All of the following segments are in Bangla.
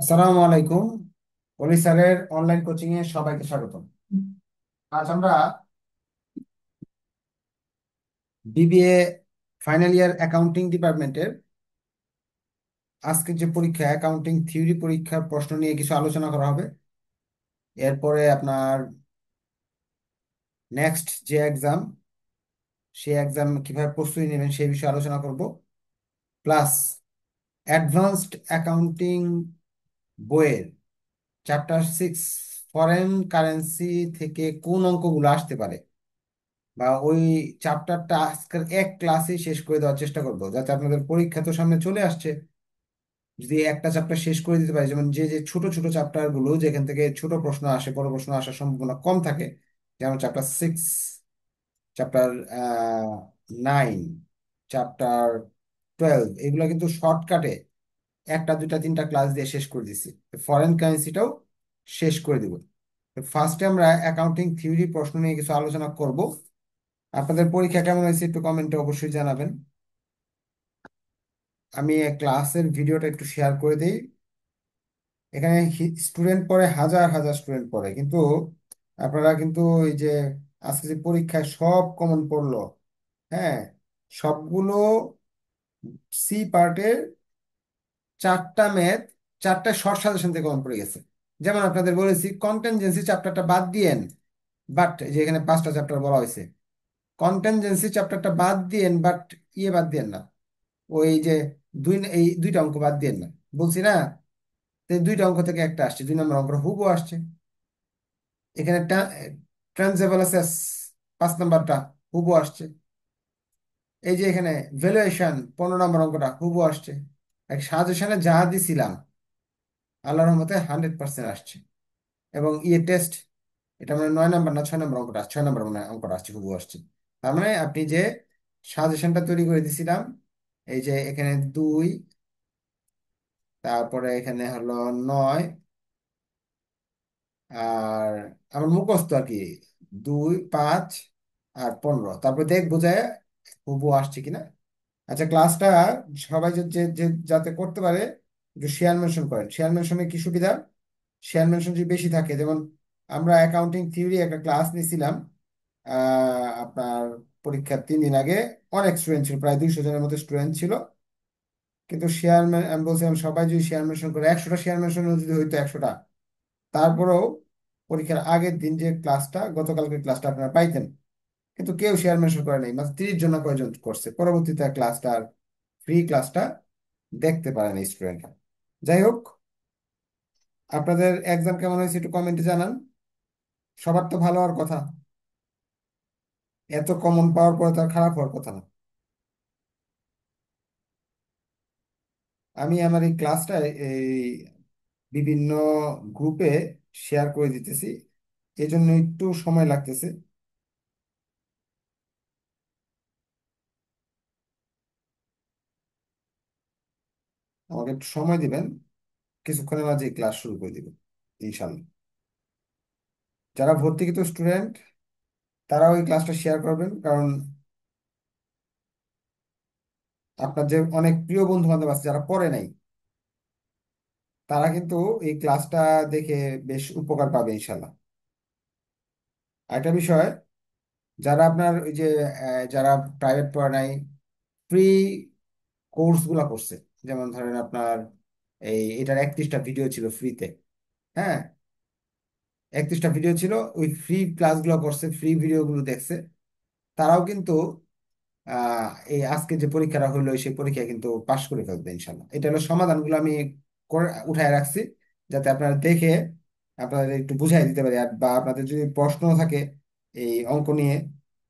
আসসালামু আলাইকুম। অলি স্যারের অনলাইন কোচিং এ সবাইকে স্বাগতম। আজ আমরা বিবিএ ফাইনাল ইয়ার অ্যাকাউন্টিং ডিপার্টমেন্টের আজকে যে পরীক্ষা অ্যাকাউন্টিং থিওরি পরীক্ষার প্রশ্ন নিয়ে কিছু আলোচনা করা হবে। এরপরে আপনার নেক্সট যে এক্সাম, সেই এক্সাম কিভাবে প্রস্তুতি নেবেন সেই বিষয়ে আলোচনা করব। প্লাস অ্যাডভান্সড অ্যাকাউন্টিং বইয়ের চ্যাপ্টার 6 ফরেন কারেন্সি থেকে কোন অঙ্কগুলো আসতে পারে, বা ওই চ্যাপ্টারটা আজকের এক ক্লাসে শেষ করে দেওয়ার চেষ্টা করবো, যাতে আপনাদের পরীক্ষা তো সামনে চলে আসছে। যদি একটা চ্যাপ্টার শেষ করে দিতে পারি, যেমন যে যে ছোট ছোট চ্যাপ্টার গুলো যেখান থেকে ছোট প্রশ্ন আসে, বড় প্রশ্ন আসার সম্ভাবনা কম থাকে, যেমন চ্যাপ্টার 6, চ্যাপ্টার 9, চ্যাপ্টার 12, এগুলো কিন্তু শর্টকাটে একটা দুইটা তিনটা ক্লাস দিয়ে শেষ করে দিচ্ছি। ফরেন কারেন্সিটাও শেষ করে দিব। ফার্স্টে আমরা অ্যাকাউন্টিং থিওরি প্রশ্ন নিয়ে কিছু আলোচনা করব। আপনাদের পরীক্ষা কেমন হয়েছে একটু কমেন্টে অবশ্যই জানাবেন। আমি ক্লাসের ভিডিওটা একটু শেয়ার করে দিই। এখানে স্টুডেন্ট পড়ে, হাজার হাজার স্টুডেন্ট পড়ে, কিন্তু আপনারা কিন্তু এই যে আজকে যে পরীক্ষায় সব কমন পড়লো, হ্যাঁ, সবগুলো সি পার্টের চারটা ম্যাথ, চারটা শর্ট সাজেশন থেকে কমন পড়ে গেছে। যেমন আপনাদের বলেছি কন্টেনজেন্সি চ্যাপ্টারটা বাদ দিয়েন, বাট যে এখানে 5টা চ্যাপ্টার বলা হয়েছে, কন্টেনজেন্সি চ্যাপ্টারটা বাদ দিয়েন, বাট বাদ দিয়েন না, ওই যে এই দুইটা অঙ্ক বাদ দিয়েন না, বলছি না। তো এই দুইটা অঙ্ক থেকে একটা আসছে, 2 নম্বর অঙ্ক হুবো আসছে। এখানে ট্রান্সেবল আছে, 5 নম্বরটা হুবো আসছে। এই যে এখানে ভ্যালুয়েশন 15 নম্বর অঙ্কটা হুবো আসছে। এক সাজেশনে যা দিছিলাম আল্লাহর রহমতে 100% আসছে। এবং টেস্ট, এটা মানে 9 নম্বর না 6 নম্বর অঙ্কটা, 6 নম্বর মানে অঙ্কটা আসছে, হুবো আসছে। তার মানে আপনি যে সাজেশনটা তৈরি করে দিছিলাম, এই যে এখানে 2, তারপরে এখানে হলো 9, আর আমার মুখস্থ আর কি 2, 5 আর 15, তারপর দেখবো যে হুবহু আসছে কিনা। আচ্ছা, ক্লাসটা সবাই যাতে করতে পারে, একটু শেয়ার মেনশন করেন। শেয়ার মেনশনে কি সুবিধা? শেয়ার মেনশন যদি বেশি থাকে, যেমন আমরা অ্যাকাউন্টিং থিওরি একটা ক্লাস নিয়েছিলাম আপনার পরীক্ষার 3 দিন আগে, অনেক স্টুডেন্ট ছিল, প্রায় 200 জনের মতো স্টুডেন্ট ছিল। কিন্তু আমি বলছিলাম সবাই যদি শেয়ার মেনশন করে, 100টা শেয়ার মেনশন যদি হইতো 100টা, তারপরেও পরীক্ষার আগের দিন যে ক্লাসটা, গতকালকে ক্লাসটা আপনারা পাইতেন। কিন্তু কেউ শেয়ার মেনশন করে নাই, মাত্র 30 জন কয়জন করছে, পরবর্তীতে ক্লাসটা, ফ্রি ক্লাসটা দেখতে পারেন স্টুডেন্টরা। যাই হোক, আপনাদের এক্সাম কেমন হয়েছে একটু কমেন্টে জানান। সবার তো ভালো হওয়ার কথা, এত কমন পাওয়ার পরে তো আর খারাপ হওয়ার কথা না। আমি আমার এই ক্লাসটা এই বিভিন্ন গ্রুপে শেয়ার করে দিতেছি, এই জন্য একটু সময় লাগতেছে। আমাকে একটু সময় দিবেন, কিছুক্ষণের মাঝে ক্লাস শুরু করে দিবেন ইনশাল্লাহ। যারা ভর্তিকৃত স্টুডেন্ট তারা ওই ক্লাসটা শেয়ার করবেন, কারণ আপনার যে অনেক প্রিয় বন্ধু বান্ধব আছে যারা পড়ে নাই, তারা কিন্তু এই ক্লাসটা দেখে বেশ উপকার পাবে ইনশাল্লাহ। আরেকটা বিষয়, যারা আপনার ওই যে যারা প্রাইভেট পড়ে নাই, ফ্রি কোর্স গুলা করছে, যেমন ধরেন আপনার এটার 31টা ভিডিও ছিল ফ্রিতে, হ্যাঁ, 31টা ভিডিও ছিল, ওই ফ্রি ক্লাসগুলো করছে, ফ্রি ভিডিওগুলো দেখছে, তারাও কিন্তু এই আজকে যে পরীক্ষাটা হলো সেই পরীক্ষা কিন্তু পাশ করে ফেলবে ইনশাল্লাহ। এটা হলো সমাধানগুলো আমি করে উঠায় রাখছি, যাতে আপনারা দেখে আপনাদের একটু বুঝাই দিতে পারি। আর বা আপনাদের যদি প্রশ্ন থাকে এই অঙ্ক নিয়ে,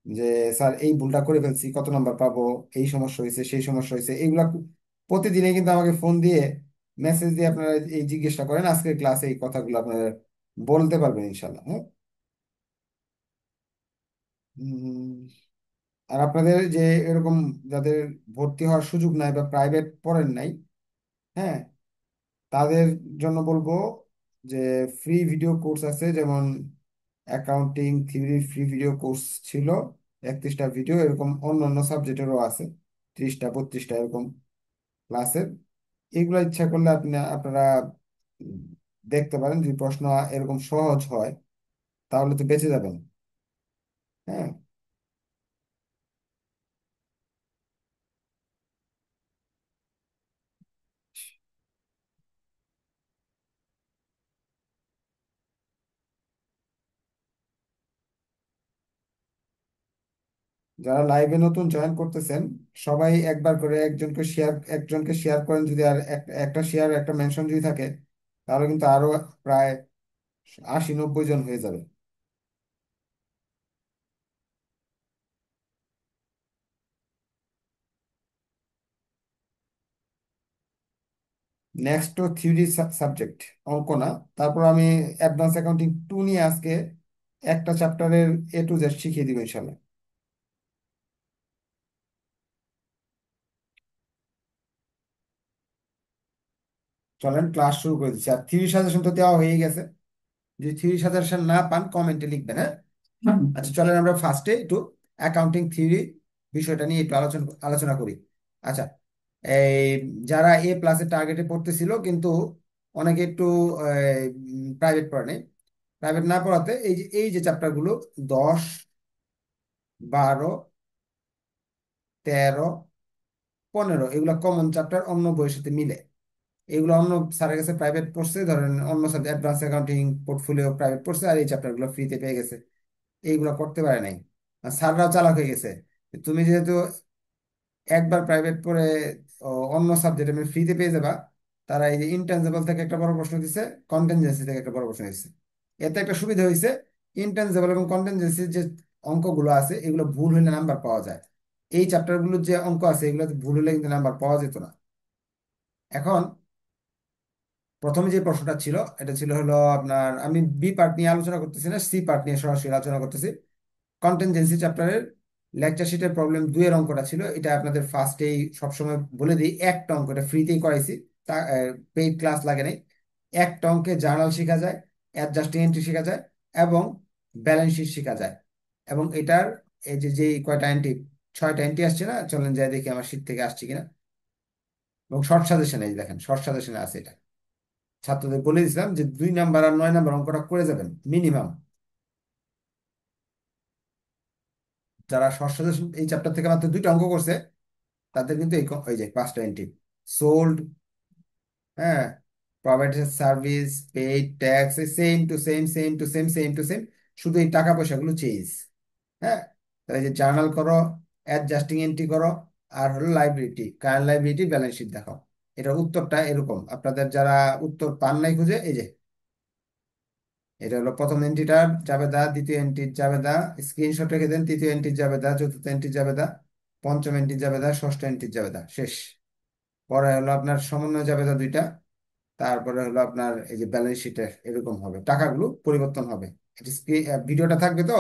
যে স্যার এই ভুলটা করে ফেলছি, কত নাম্বার পাবো, এই সমস্যা হয়েছে সেই সমস্যা হয়েছে, এইগুলা প্রতিদিনই কিন্তু আমাকে ফোন দিয়ে, মেসেজ দিয়ে আপনারা এই জিজ্ঞাসা করেন, আজকের ক্লাসে এই কথাগুলো আপনারা বলতে পারবেন ইনশাল্লাহ। হ্যাঁ। আর আপনাদের যে এরকম যাদের ভর্তি হওয়ার সুযোগ নাই বা প্রাইভেট পড়েন নাই, হ্যাঁ, তাদের জন্য বলবো যে ফ্রি ভিডিও কোর্স আছে, যেমন accounting theory free video course ছিল 31টা ভিডিও, এরকম অন্য অন্য সাবজেক্টেরও আছে 30টা 32টা এরকম ক্লাসের। এগুলো ইচ্ছা করলে আপনারা উম, দেখতে পারেন যদি প্রশ্ন এরকম সহজ হয় তাহলে তো বেঁচে যাবেন। হ্যাঁ, যারা লাইভে নতুন জয়েন করতেছেন সবাই একবার করে একজনকে শেয়ার করেন, যদি আর একটা শেয়ার একটা মেনশন যদি থাকে তাহলে কিন্তু আরো প্রায় 80-90 জন হয়ে যাবে। নেক্সট তো থিওরি সাবজেক্ট, অঙ্ক না। তারপর আমি অ্যাডভান্স অ্যাকাউন্টিং 2 নিয়ে আজকে একটা চ্যাপ্টারের A to Z শিখিয়ে দিব ইনশাল্লাহ। চলেন ক্লাস শুরু করে দিচ্ছি। আর থিওরি সাজেশন তো দেওয়া হয়ে গেছে, যদি থিওরি সাজেশন না পান কমেন্টে লিখবেন, হ্যাঁ। আচ্ছা চলেন আমরা ফার্স্টে একটু অ্যাকাউন্টিং থিওরি বিষয়টা নিয়ে একটু আলোচনা আলোচনা করি। আচ্ছা, এই যারা A+ টার্গেটে পড়তেছিল কিন্তু অনেকে একটু প্রাইভেট পড়ে নাই, প্রাইভেট না পড়াতে এই যে চ্যাপ্টারগুলো 10, 12, 13, 15 এগুলো কমন চ্যাপ্টার অন্য বইয়ের সাথে মিলে। এগুলো অন্য স্যারের কাছে প্রাইভেট পড়ছে, ধরেন অন্য subject advance accounting portfolio private পড়ছে আর এই চ্যাপ্টারগুলো ফ্রিতে পেয়ে গেছে, এইগুলো করতে পারে নাই। আর স্যাররাও চালাক হয়ে গেছে, তুমি যেহেতু একবার প্রাইভেট পড়ে ও, অন্য সাবজেক্ট আমি ফ্রিতে পেয়ে যাবা, তারা এই যে ইনটেনজিবল থেকে একটা বড় প্রশ্ন দিচ্ছে, কন্টিনজেন্সি থেকে একটা বড় প্রশ্ন দিচ্ছে। এতে একটা সুবিধা হয়েছে, ইনটেনজিবল এবং কন্টিনজেন্সির যে অঙ্কগুলো আছে এগুলো ভুল হলে নাম্বার পাওয়া যায়। এই চ্যাপ্টারগুলোর যে অঙ্ক আছে এগুলো ভুল হলে কিন্তু নাম্বার পাওয়া যেত না। এখন প্রথমে যে প্রশ্নটা ছিল এটা ছিল হলো আপনার, আমি বি পার্ট নিয়ে আলোচনা করতেছি না, সি পার্ট নিয়ে সরাসরি আলোচনা করতেছি। কন্টিনজেন্সি চ্যাপ্টারের লেকচার শিটের প্রবলেম 2 এর অঙ্কটা ছিল, এটা আপনাদের ফার্স্টেই সবসময় বলে দিই, একটা অঙ্ক, এটা ফ্রিতেই করাইছি, তা পেইড ক্লাস লাগে নাই। একটা অঙ্কে জার্নাল শেখা যায়, অ্যাডজাস্টিং এন্ট্রি শেখা যায় এবং ব্যালেন্স শিট শেখা যায়। এবং এটার এই যে কয়টা এন্ট্রি, 6টা এন্ট্রি আসছে না, চলেন যাই দেখি আমার শিট থেকে আসছে কিনা। এবং শর্ট সাজেশন, এই যে দেখেন শর্ট সাজেশনে আছে এটা। ছাত্রদের বলে দিয়েছিলাম যে 2 নাম্বার আর 9 নাম্বার অঙ্কটা করে যাবেন মিনিমাম। যারা শর্ট সাজেশন এই চ্যাপ্টার থেকে মাত্র 2টা অঙ্ক করছে তাদের কিন্তু এই যে 5টা এন্ট্রি সোল্ড, হ্যাঁ, provided service, paid tax, same to same, same to same, same to same, শুধু এই টাকা পয়সাগুলো চেঞ্জ। হ্যাঁ, তাহলে এই যে জার্নাল করো, অ্যাডজাস্টিং এন্ট্রি করো, আর হলো লাইব্রেরিটি, কারেন্ট লাইব্রেরিটি, ব্যালেন্স শিট দেখাও। এটার উত্তরটা এরকম, আপনাদের যারা উত্তর পান নাই খুঁজে, এই যে এটা হলো প্রথম এন্ট্রিটার জাবেদা, দ্বিতীয় এন্ট্রির জাবেদা, স্ক্রিনশট রেখে দেন, তৃতীয় এন্ট্রির জাবেদা, চতুর্থ এন্ট্রির জাবেদা, পঞ্চম এন্ট্রির জাবেদা, ষষ্ঠ এন্ট্রির জাবেদা, শেষ। পরে হলো আপনার সমন্বয় জাবেদা 2টা, তারপরে হলো আপনার এই যে ব্যালেন্স শিটে এরকম হবে, টাকাগুলো পরিবর্তন হবে। ভিডিওটা থাকবে তো,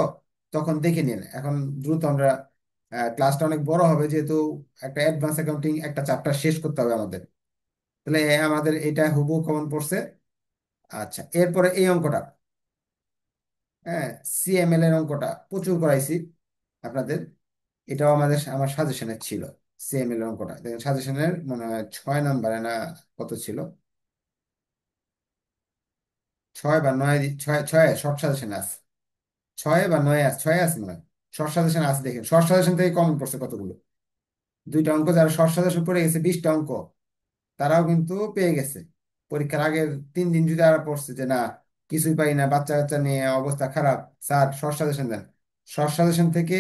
তখন দেখে নিন। এখন দ্রুত আমরা, ক্লাসটা অনেক বড় হবে যেহেতু একটা অ্যাডভান্স অ্যাকাউন্টিং একটা চ্যাপ্টার শেষ করতে হবে আমাদের, তাহলে আমাদের এটা হুবহু কমন পড়ছে। আচ্ছা, এরপরে এই অঙ্কটা, হ্যাঁ, সিএমএল এর অঙ্কটা প্রচুর করাইছি আপনাদের, এটাও আমার সাজেশনের ছিল। সিএমএল এর অঙ্কটা দেখেন, সাজেশনের মনে হয় 6 নাম্বারে না কত ছিল, 6 বা 9, ছয় ছয় শর্ট সাজেশন আছে, 6 বা 9 আছে, 6 আছে মনে হয়। শর্ট সাজেশন আছে, দেখেন শর্ট সাজেশন থেকে কমন পড়ছে কতগুলো, 2টা অঙ্ক। যারা শর্ট সাজেশন পড়ে গেছে 20টা অঙ্ক, তারাও কিন্তু পেয়ে গেছে। পরীক্ষার আগের 3 দিন যদি তারা পড়ছে যে না কিছুই পাই না, বাচ্চা কাচ্চা নিয়ে অবস্থা খারাপ, স্যার শর্ট সাজেশন দেন, শর্ট সাজেশন থেকে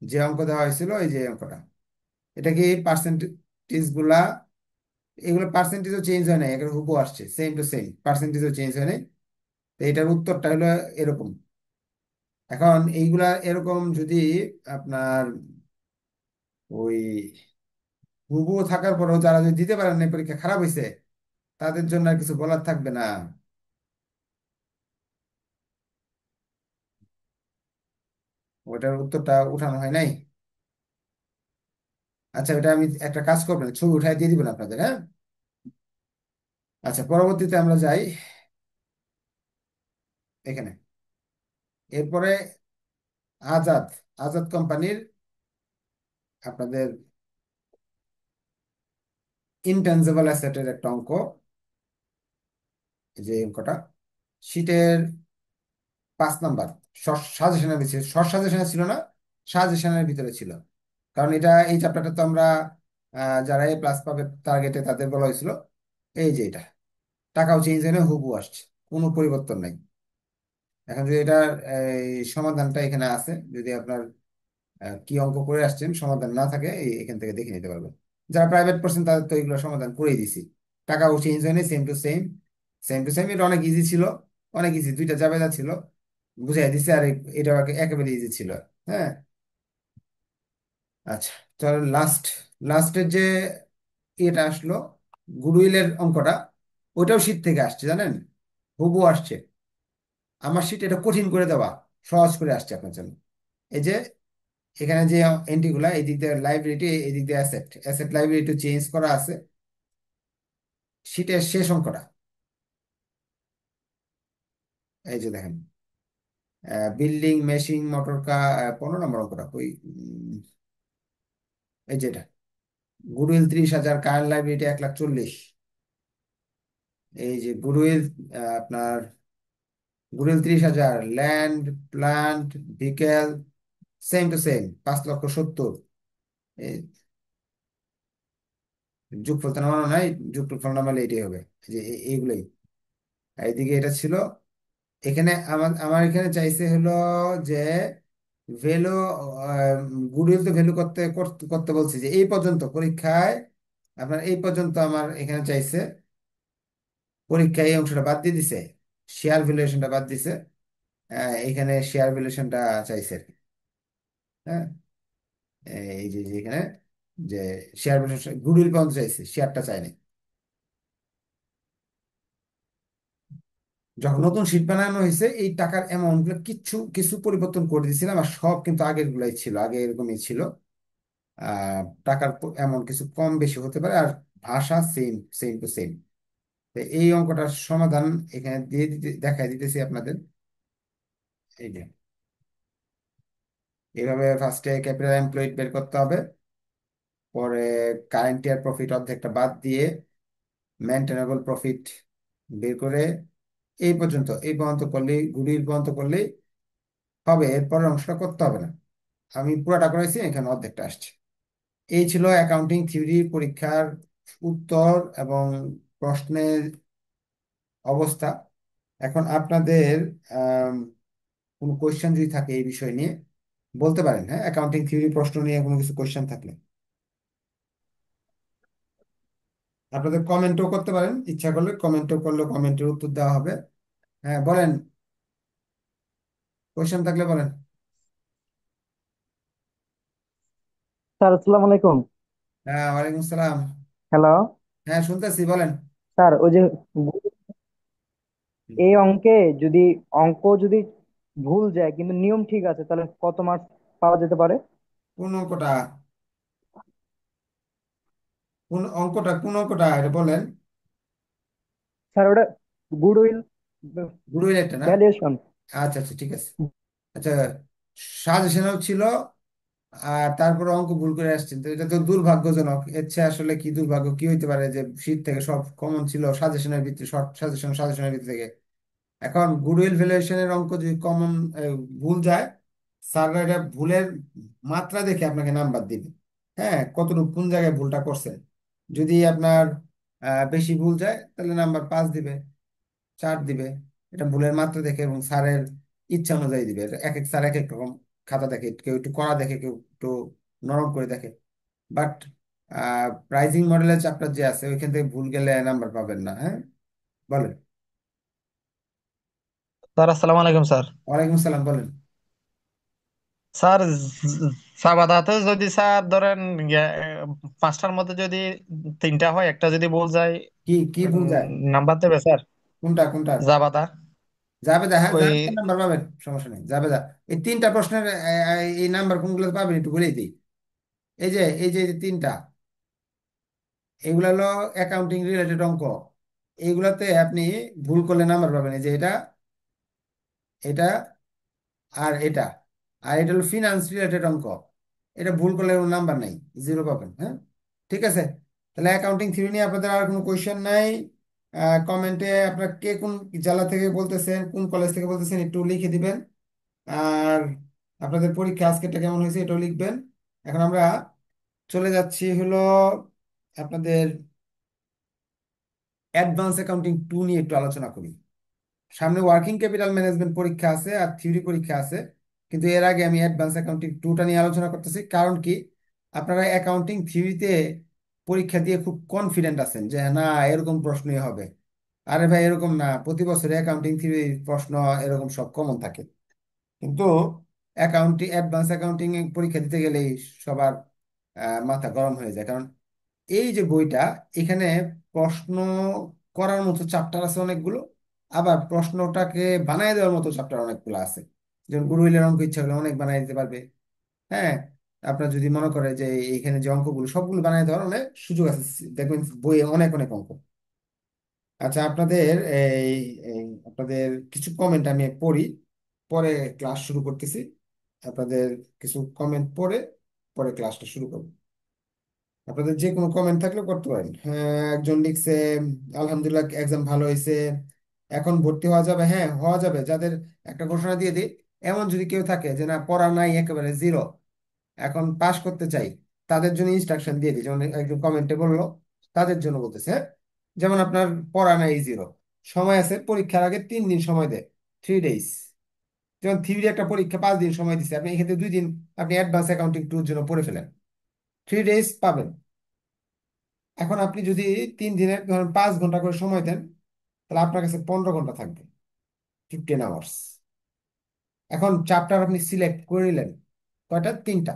যে অঙ্ক দেওয়া হয়েছিল এই যে অঙ্কটা, এটা কি পার্সেন্টেজ গুলা, এগুলো পার্সেন্টেজও চেঞ্জ হয় নাই, এগুলো হুবহু আসছে সেম টু সেম, পার্সেন্টেজও চেঞ্জ হয় নাই। তো এটার উত্তরটা হলো এরকম। এখন এইগুলা এরকম যদি আপনার ওই হুবহু থাকার পরেও যারা যদি দিতে পারেন না, পরীক্ষা খারাপ হয়েছে, তাদের জন্য আর কিছু বলার থাকবে না। ওটার উত্তরটা উঠানো হয় নাই। আচ্ছা, ওটা আমি একটা কাজ করবেন, ছবি উঠাই দিয়ে দিবেন আপনাদের, হ্যাঁ। আচ্ছা, পরবর্তীতে আমরা যাই এখানে। এরপরে আজাদ, আজাদ কোম্পানির আপনাদের ইনটেনজিবল অ্যাসেটের একটা অঙ্ক, যে অঙ্কটা শীটের 5 নাম্বার, সাজেশনের ভিতরে, শর্ট সাজেশনে ছিল না, সাজেশনের ভিতরে ছিল। কারণ এটা এই চ্যাপ্টারটা তো আমরা যারা A+ পাবে টার্গেটে তাদের বলা হয়েছিল। এই যে এটা টাকাও চেঞ্জ হয় না, হুবহু আসছে, কোনো পরিবর্তন নাই। এখন যদি এটার সমাধানটা এখানে আছে, যদি আপনার কি অঙ্ক করে আসছেন সমাধান না থাকে এখান থেকে দেখে নিতে পারবেন। যারা প্রাইভেট পড়ছেন তাদের তো এগুলো সমাধান করেই দিছি। টাকাও চেঞ্জ হয়নি, same to same. Same to same, এটা অনেক ইজি ছিল, অনেক ইজি, দুইটা জাবেদা ছিল, বুঝাই দিছে। আর এটা একেবারে ইজি ছিল। হ্যাঁ, আচ্ছা, চলো লাস্টের যে এটা আসলো, গুডউইলের অঙ্কটা, ওইটাও শীট থেকে আসছে জানেন, হুবহু আসছে। আমার শীট এটা কঠিন করে দেওয়া, সহজ করে আসছে আপনার জন্য। এই যে এখানে যে এন্ট্রি গুলা, এই দিক দিয়ে লাইব্রেরিটি, এই দিক দিয়ে অ্যাসেট, লাইব্রেরিটি চেঞ্জ করা আছে। শীটের শেষ অঙ্কটা এই যে দেখেন, বিল্ডিং মেশিন মোটর কার, 15 নম্বর অঙ্কটা ওই, এই যেটা গুডউইল 30,000, কারেন্ট লাইব্রেরিটি 1,40,000। এই যে গুডউইল আপনার goodwill 30,000, land, plant, ভিকেল, same to same 5,70,000। এই যোগফল তো নামানো নাই, যোগফল নামালে এটাই হবে। এই যে এইগুলাই, এইদিকে এটা ছিল। এখানে আমার আমার এখানে চাইছে হলো যে ভ্যালু, গুডউইল তো ভ্যালু করতে করতে করতে বলছি যে এই পর্যন্ত পরীক্ষায়, আপনার এই পর্যন্ত আমার এখানে চাইছে, পরীক্ষায় এই অংশটা বাদ দিয়ে দিছে, শেয়ার ভ্যালুয়েশনটা বাদ দিছে। এখানে শেয়ার ভ্যালুয়েশনটা চাইছে আর কি। হ্যাঁ, এই যে যে এখানে যে শেয়ার ভ্যালুয়েশন গুডউইল পর্যন্ত চাইছে, শেয়ারটা চাইনি। যখন নতুন শীট বানানো হয়েছে এই টাকার অ্যামাউন্ট গুলো কিছু কিছু পরিবর্তন করে দিয়েছিলাম, আর সব কিন্তু আগের গুলাই ছিল, আগে এরকমই ছিল। টাকার এমন কিছু কম বেশি হতে পারে, আর ভাষা সেম, সেম টু সেম। এই অঙ্কটার সমাধান এখানে দিয়ে দিতে দেখাই দিতেছি আপনাদের। এই যে এইভাবে ফার্স্টে ক্যাপিটাল এমপ্লয়েড বের করতে হবে, পরে কারেন্ট ইয়ার প্রফিট অর্ধেকটা বাদ দিয়ে মেনটেনেবল প্রফিট বের করে এই পর্যন্ত করলেই, গুডউইল পর্যন্ত করলেই হবে, এরপরের অংশটা করতে হবে না। আমি পুরাটা করেছি, এখানে অর্ধেকটা আসছে। এই ছিল অ্যাকাউন্টিং থিওরি পরীক্ষার উত্তর এবং প্রশ্নের অবস্থা। এখন আপনাদের আম, কোনো কোয়েশ্চেন যদি থাকে এই বিষয় নিয়ে বলতে পারেন। হ্যাঁ, অ্যাকাউন্টিং থিওরি প্রশ্ন নিয়ে কোনো কিছু কোয়েশ্চেন থাকলে আপনাদের কমেন্টও করতে পারেন, ইচ্ছা করলে কমেন্টও করলে কমেন্টের উত্তর দেওয়া হবে। হ্যাঁ বলেন, কোয়েশ্চেন থাকলে বলেন। স্যার আসসালামু আলাইকুম। হ্যাঁ, ওয়ালাইকুম আসসালাম। হ্যালো। হ্যাঁ, শুনতেছি, বলেন। স্যার ওই যে এই অঙ্কে যদি যদি ভুল যায় কিন্তু নিয়ম ঠিক আছে তাহলে কত মার্কস পাওয়া যেতে পারে? কোন অঙ্কটা, কোন অঙ্কটা এটা বলেন। স্যার ওটা গুডউইল গুডউইল একটা না? ভ্যালুয়েশন। আচ্ছা আচ্ছা, ঠিক আছে। আচ্ছা, সাজেশনাল ছিল, আর তারপরে অঙ্ক ভুল করে আসছেন, তো এটা তো দুর্ভাগ্যজনক। এর চেয়ে আসলে কি দুর্ভাগ্য কি হইতে পারে, যে শীট থেকে সব কমন ছিল, সাজেশনের ভিত্তি, শর্ট সাজেশনের ভিত্তি থেকে। এখন গুডউইল ভ্যালুয়েশনের অঙ্ক যদি কমন ভুল যায়, স্যাররা এটা ভুলের মাত্রা দেখে আপনাকে নাম্বার দিবে। হ্যাঁ, কতটুকু কোন জায়গায় ভুলটা করছেন। যদি আপনার বেশি ভুল যায় তাহলে নাম্বার 5 দিবে, 4 দিবে। এটা ভুলের মাত্রা দেখে এবং স্যারের ইচ্ছা অনুযায়ী দিবে। এটা এক এক স্যার এক এক রকম খাতা দেখে, কেউ একটু কড়া দেখে, কেউ একটু নরম করে দেখে। বাট প্রাইজিং মডেলের চ্যাপ্টার যে আছে ওইখান থেকে ভুল গেলে নাম্বার পাবেন না। হ্যাঁ, বলেন। স্যার আসসালামু আলাইকুম স্যার। ওয়ালাইকুম সালাম, বলেন। স্যার সাবাদাতে যদি স্যার ধরেন পাঁচটার মধ্যে যদি তিনটা হয়, একটা যদি ভুল যায়, কি কি ভুল যায়? নাম্বার দেবে স্যার? কোনটা কোনটা? জাবাদা জাবেদা, হ্যাঁ ওই জাবেদা নাম্বার পাবেন, সমস্যা নেই, জাবেদা। এই 3টা প্রশ্নের এই নাম্বার কোনগুলো পাবেন একটু বলেই দিই। এই যে তিনটা, এগুলো হলো অ্যাকাউন্টিং রিলেটেড অঙ্ক। এইগুলাতে আপনি ভুল করলে নাম্বার পাবেন। এই যে এটা, এটা, আর এটা, আর এটা হলো ফিনান্স রিলেটেড অঙ্ক। এটা ভুল করলে কোনো নাম্বার নাই, 0 পাবেন। হ্যাঁ, ঠিক আছে। তাহলে অ্যাকাউন্টিং থিওরি নিয়ে আপনাদের আর কোনো কোয়েশ্চেন নাই? কমেন্টে আপনার কে কোন জেলা থেকে বলতেছেন, কোন কলেজ থেকে বলতেছেন একটু লিখে দিবেন। আর আপনাদের পরীক্ষা আজকেরটা কেমন হয়েছে এটাও লিখবেন। এখন আমরা চলে যাচ্ছি হলো আপনাদের অ্যাডভান্স অ্যাকাউন্টিং 2 নিয়ে একটু আলোচনা করি। সামনে ওয়ার্কিং ক্যাপিটাল ম্যানেজমেন্ট পরীক্ষা আছে আর থিওরি পরীক্ষা আছে, কিন্তু এর আগে আমি অ্যাডভান্স অ্যাকাউন্টিং 2টা নিয়ে আলোচনা করতেছি। কারণ কি, আপনারা অ্যাকাউন্টিং থিওরিতে পরীক্ষা দিয়ে খুব কনফিডেন্ট আছেন যে না এরকম প্রশ্নই হবে। আরে ভাই এরকম না, প্রতি বছর অ্যাকাউন্টিং থিওরি প্রশ্ন এরকম সব কমন থাকে। কিন্তু অ্যাডভান্স অ্যাকাউন্টিং পরীক্ষা দিতে গেলেই সবার মাথা গরম হয়ে যায়। কারণ এই যে বইটা, এখানে প্রশ্ন করার মতো চ্যাপ্টার আছে অনেকগুলো, আবার প্রশ্নটাকে বানায় দেওয়ার মতো চ্যাপ্টার অনেকগুলো আছে। যেমন গুরুইলের অঙ্ক ইচ্ছা হলে অনেক বানায় দিতে পারবে। হ্যাঁ, আপনার যদি মনে করে যে এখানে যে অঙ্কগুলো সবগুলো বানায় দেওয়ার অনেক সুযোগ আছে, দেখবেন বইয়ে অনেক অনেক অঙ্ক। আচ্ছা, এই এই আপনাদের কিছু কমেন্ট আমি পড়ি, পরে ক্লাস শুরু করতেছি। আপনাদের কিছু কমেন্ট পড়ে পরে ক্লাসটা শুরু করব। আপনাদের যে কোনো কমেন্ট থাকলে করতে পারেন। হ্যাঁ, একজন লিখছে আলহামদুলিল্লাহ এক্সাম ভালো হয়েছে, এখন ভর্তি হওয়া যাবে। হ্যাঁ, হওয়া যাবে। যাদের একটা ঘোষণা দিয়ে দিই, এমন যদি কেউ থাকে যে না পড়া নাই একেবারে জিরো, এখন পাস করতে চাই, তাদের জন্য ইনস্ট্রাকশন দিয়ে দিই। যেমন একজন কমেন্টে বললো, তাদের জন্য বলতেছে। হ্যাঁ? যেমন আপনার পড়া নাই জিরো, সময় আছে, পরীক্ষার আগে 3 দিন সময় দেয়, 3 ডেজ। যেমন থিওরি একটা পরীক্ষা 5 দিন সময় দিচ্ছে, আপনি এক্ষেত্রে 2 দিন আপনি অ্যাডভান্স অ্যাকাউন্টিং টুর জন্য পড়ে ফেলেন, 3 ডেজ পাবেন। এখন আপনি যদি 3 দিনের ধরেন 5 ঘন্টা করে সময় দেন, তাহলে আপনার কাছে 15 ঘন্টা থাকবে, 15 আওয়ার্স। এখন চ্যাপ্টার আপনি সিলেক্ট করে নিলেন কয়টা, 3টা।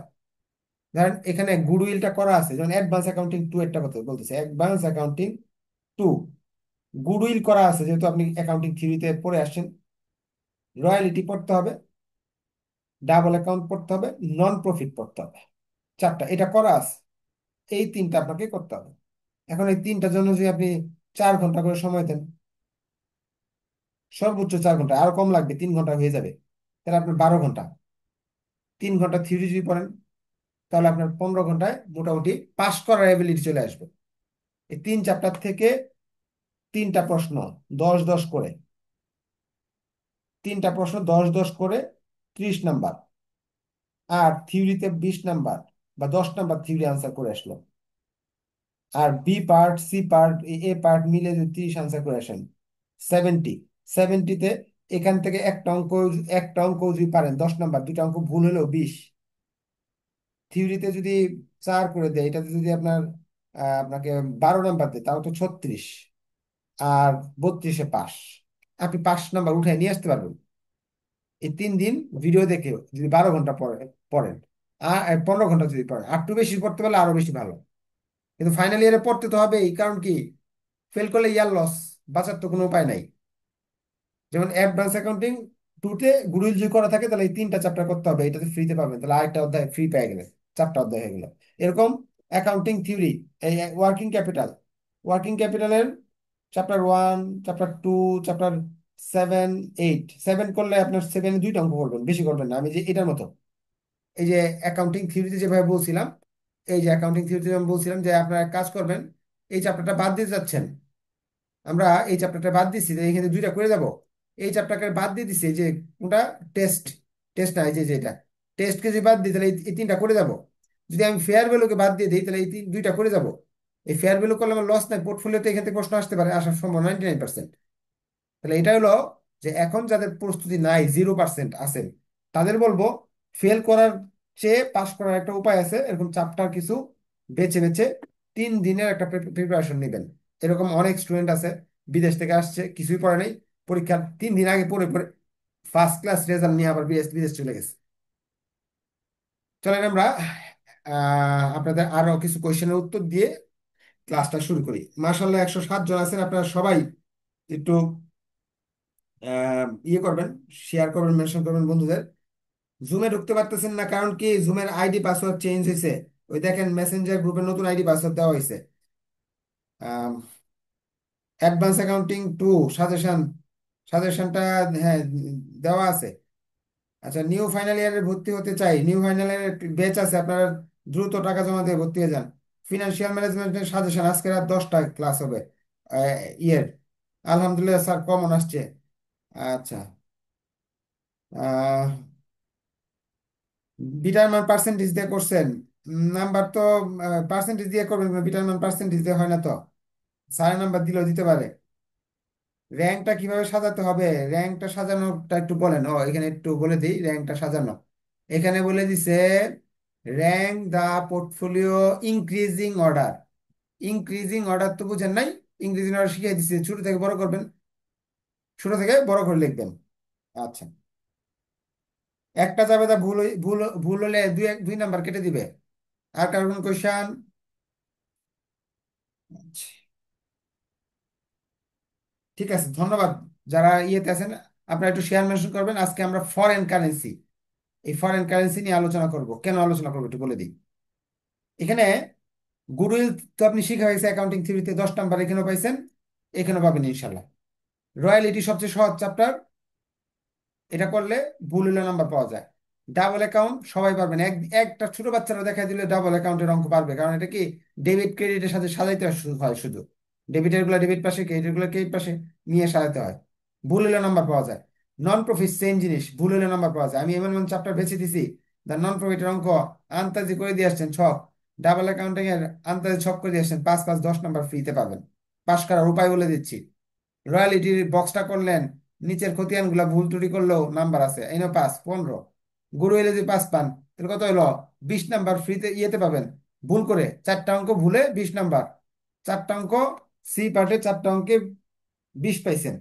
ধরেন এখানে গুডউইলটা করা আছে, যেমন অ্যাডভান্স অ্যাকাউন্টিং 2 একটা কথা বলতেছে, অ্যাডভান্স অ্যাকাউন্টিং 2 গুডউইল করা আছে, যেহেতু আপনি অ্যাকাউন্টিং থিওরিতে পড়ে আসছেন। রয়্যালিটি পড়তে হবে, ডাবল অ্যাকাউন্ট পড়তে হবে, নন প্রফিট পড়তে হবে। 4টা এটা করা আছে, এই 3টা আপনাকে করতে হবে। এখন এই 3টার জন্য যদি আপনি 4 ঘন্টা করে সময় দেন, সর্বোচ্চ 4 ঘন্টা, আর কম লাগবে, 3 ঘন্টা হয়ে যাবে, তাহলে আপনার 12 ঘন্টা। 3 ঘন্টা থিওরি যদি পড়েন, তাহলে আপনার 15 ঘন্টায় মোটামুটি পাস করার এবিলিটি চলে আসবে। এই 3 চ্যাপ্টার থেকে 3টা প্রশ্ন 10 10 করে, 3টা প্রশ্ন 10 10 করে, 30 নাম্বার। আর থিওরিতে 20 নাম্বার বা 10 নাম্বার থিওরি আনসার করে আসলো। আর বি পার্ট, সি পার্ট, এ পার্ট মিলে যদি 30 আনসার করে আসেন, 70। 70তে এখান থেকে একটা অঙ্ক যদি পারেন 10 নাম্বার, 2টা অঙ্ক ভুল হলেও 20। থিওরিতে যদি 4 করে দেয়, এটাতে যদি আপনাকে 12 নাম্বার দেয়, তাও তো 36। আর 32-এ পাস, আপনি 5 নাম্বার উঠে নিয়ে আসতে পারবেন এই 3 দিন ভিডিও দেখে, যদি 12 ঘন্টা পড়েন। আর 15 ঘন্টা যদি পড়েন, আর একটু বেশি পড়তে পারলে আরো বেশি ভালো। কিন্তু ফাইনাল ইয়ারে পড়তে তো হবে, এই কারণ কি, ফেল করলে ইয়ার লস, বাঁচার তো কোনো উপায় নাই। যেমন অ্যাডভান্স অ্যাকাউন্টিং 2তে গুডউইল যদি করা থাকে, তাহলে এই 3টা চ্যাপ্টার করতে হবে, এটাতে ফ্রিতে পাবেন, তাহলে আরেকটা অধ্যায় ফ্রি পেয়ে গেলে 4টা অধ্যায় হয়ে গেল। এরকম অ্যাকাউন্টিং থিওরি, এই ওয়ার্কিং ক্যাপিটালের চ্যাপ্টার 1, চ্যাপ্টার 2, চ্যাপ্টার 7 8, 7 করলে আপনার 7-এ 2টা অঙ্ক করবেন, বেশি করবেন না। আমি যে এটার মতো, এই যে অ্যাকাউন্টিং থিওরিতে যেভাবে বলছিলাম, এই যে অ্যাকাউন্টিং থিওরিতে যেমন বলছিলাম যে আপনারা এক কাজ করবেন, এই চ্যাপ্টারটা বাদ দিতে যাচ্ছেন, আমরা এই চ্যাপ্টারটা বাদ দিচ্ছি, যে এখানে 2টা করে যাব। এই চ্যাপ্টারকে বাদ দিয়ে দিচ্ছি, এই যে কোনটা, টেস্ট, টেস্ট না, এই যে যেটা টেস্টকে যে বাদ দিই, তাহলে এই 3টা করে যাব। যদি আমি ফেয়ার ভ্যালুকে বাদ দিয়ে দিই, তাহলে এই 2টা করে যাব। এই ফেয়ার ভ্যালু করলে আমার লস নাই, পোর্টফোলিওতে এখান থেকে প্রশ্ন আসতে পারে, আসার সম্ভাবনা 99%। তাহলে এটা হলো যে এখন যাদের প্রস্তুতি নাই, 0% আছেন, তাদের বলবো ফেল করার চেয়ে পাস করার একটা উপায় আছে। এরকম চ্যাপ্টার কিছু বেছে বেছে 3 দিনের একটা প্রিপারেশন নেবেন। এরকম অনেক স্টুডেন্ট আছে, বিদেশ থেকে আসছে, কিছুই পড়ে নাই, পরীক্ষার 3 দিন আগে পড়ে পড়ে ফার্স্ট ক্লাস রেজাল্ট নিয়ে আবার বিদেশ বিদেশ চলে গেছে। চলেন আমরা আপনাদের আরো কিছু কোয়েশ্চেনের উত্তর দিয়ে ক্লাসটা শুরু করি। মার্শাল্লাহ 107 জন আছেন, আপনারা সবাই একটু ইয়ে করবেন, শেয়ার করবেন, মেনশন করবেন বন্ধুদের। জুমে ঢুকতে পারতেছেন না, কারণ কি, জুমের আইডি পাসওয়ার্ড চেঞ্জ হয়েছে। ওই দেখেন মেসেঞ্জার গ্রুপের নতুন আইডি পাসওয়ার্ড দেওয়া হয়েছে। অ্যাডভান্স অ্যাকাউন্টিং 2 সাজেশন, সাজেশনটা, হ্যাঁ, দেওয়া আছে। আচ্ছা, নিউ ফাইনাল ইয়ারে ভর্তি হতে চাই, নিউ ফাইনাল ইয়ারের ব্যাচ আছে, আপনারা দ্রুত টাকা জমা দিয়ে ভর্তি হয়ে যান। ফিনান্সিয়াল ম্যানেজমেন্টের সাজেশন, আজকে রাত 10টায় ক্লাস হবে, ইয়ের আলহামদুলিল্লাহ স্যার, কমন আসছে। আচ্ছা। আহ বিটার মান পার্সেন্টেজ দিয়ে করছেন, নাম্বার তো পার্সেন্টেজ দিয়ে করবেন, বিটার মান পার্সেন্টেজ দিয়ে হয় না তো। স্যার নাম্বার দিলেও দিতে পারে। র্যাঙ্কটা কিভাবে সাজাতে হবে, র্যাঙ্কটা সাজানোটা একটু বলেন। ও এখানে একটু বলে দিই র্যাঙ্কটা সাজানো। এখানে বলে দিছে rank the portfolio increasing order. Increasing order তো বুঝেন নাই? ইনক্রিজিং অর্ডার শিখিয়ে দিচ্ছে, ছোট থেকে বড় করবেন, ছোট থেকে বড় করে লিখবেন। আচ্ছা। একটা যাবে তা ভুল ভুল হলে দুই নাম্বার কেটে দিবে। আর কার কোন কোয়েশ্চান? ঠিক আছে, ধন্যবাদ। যারা ইয়েতে আছেন, আপনারা একটু শেয়ার মেনশন করবেন। আজকে আমরা ফরেন কারেন্সি, এই ফরেন কারেন্সি নিয়ে আলোচনা করব। কেন আলোচনা করবো একটু বলে দিই। এখানে গুডউইল তো আপনি শিখা হয়েছে অ্যাকাউন্টিং থিওরিতে, 10 নাম্বার এখানেও পাইছেন, এখানেও পাবেন ইনশাল্লাহ। রয়্যালিটি সবচেয়ে সহজ চ্যাপ্টার, এটা করলে ভুল হলে নাম্বার পাওয়া যায়। ডাবল অ্যাকাউন্ট সবাই পারবেন, একটা ছোট বাচ্চারা দেখা দিলে ডাবল অ্যাকাউন্টের অঙ্ক পারবে, কারণ এটা কি ডেবিট ক্রেডিটের সাথে সাজাইতে হয় শুধু। ডেবিটের গুলো ডেবিট পাশে, ক্রেডিটের গুলো ক্রেডিট পাশে নিয়ে সাজাতে হয়। ভুল হলে নাম্বার পাওয়া যায়। নন প্রফিট সেম জিনিস, ভুল হলে নাম্বার পাওয়া যায়। আমি এমন এমন চ্যাপ্টার বেছে দিছি, দ্য নন প্রফিটের অঙ্ক আন্তাজি করে দিয়ে আসছেন ছক, ডাবল অ্যাকাউন্টিং এর আন্তাজি ছক করে দিয়ে আসছেন, 5 5 10 নাম্বার ফ্রিতে পাবেন। পাশ করার উপায় বলে দিচ্ছি। রয়্যালিটির বক্সটা করলেন, নিচের খতিয়ান গুলা ভুল ত্রুটি করলেও নাম্বার আছে, এই নাও 5 15। গুরুএলে যদি 5 পান, তাহলে কত হলো? 20 নাম্বার ফ্রিতে ইয়েতে পাবেন। ভুল করে 4টা অঙ্ক ভুলে 20 নাম্বার। 4টা অঙ্ক সি পার্টে, 4টা অঙ্কে 20 পাইছেন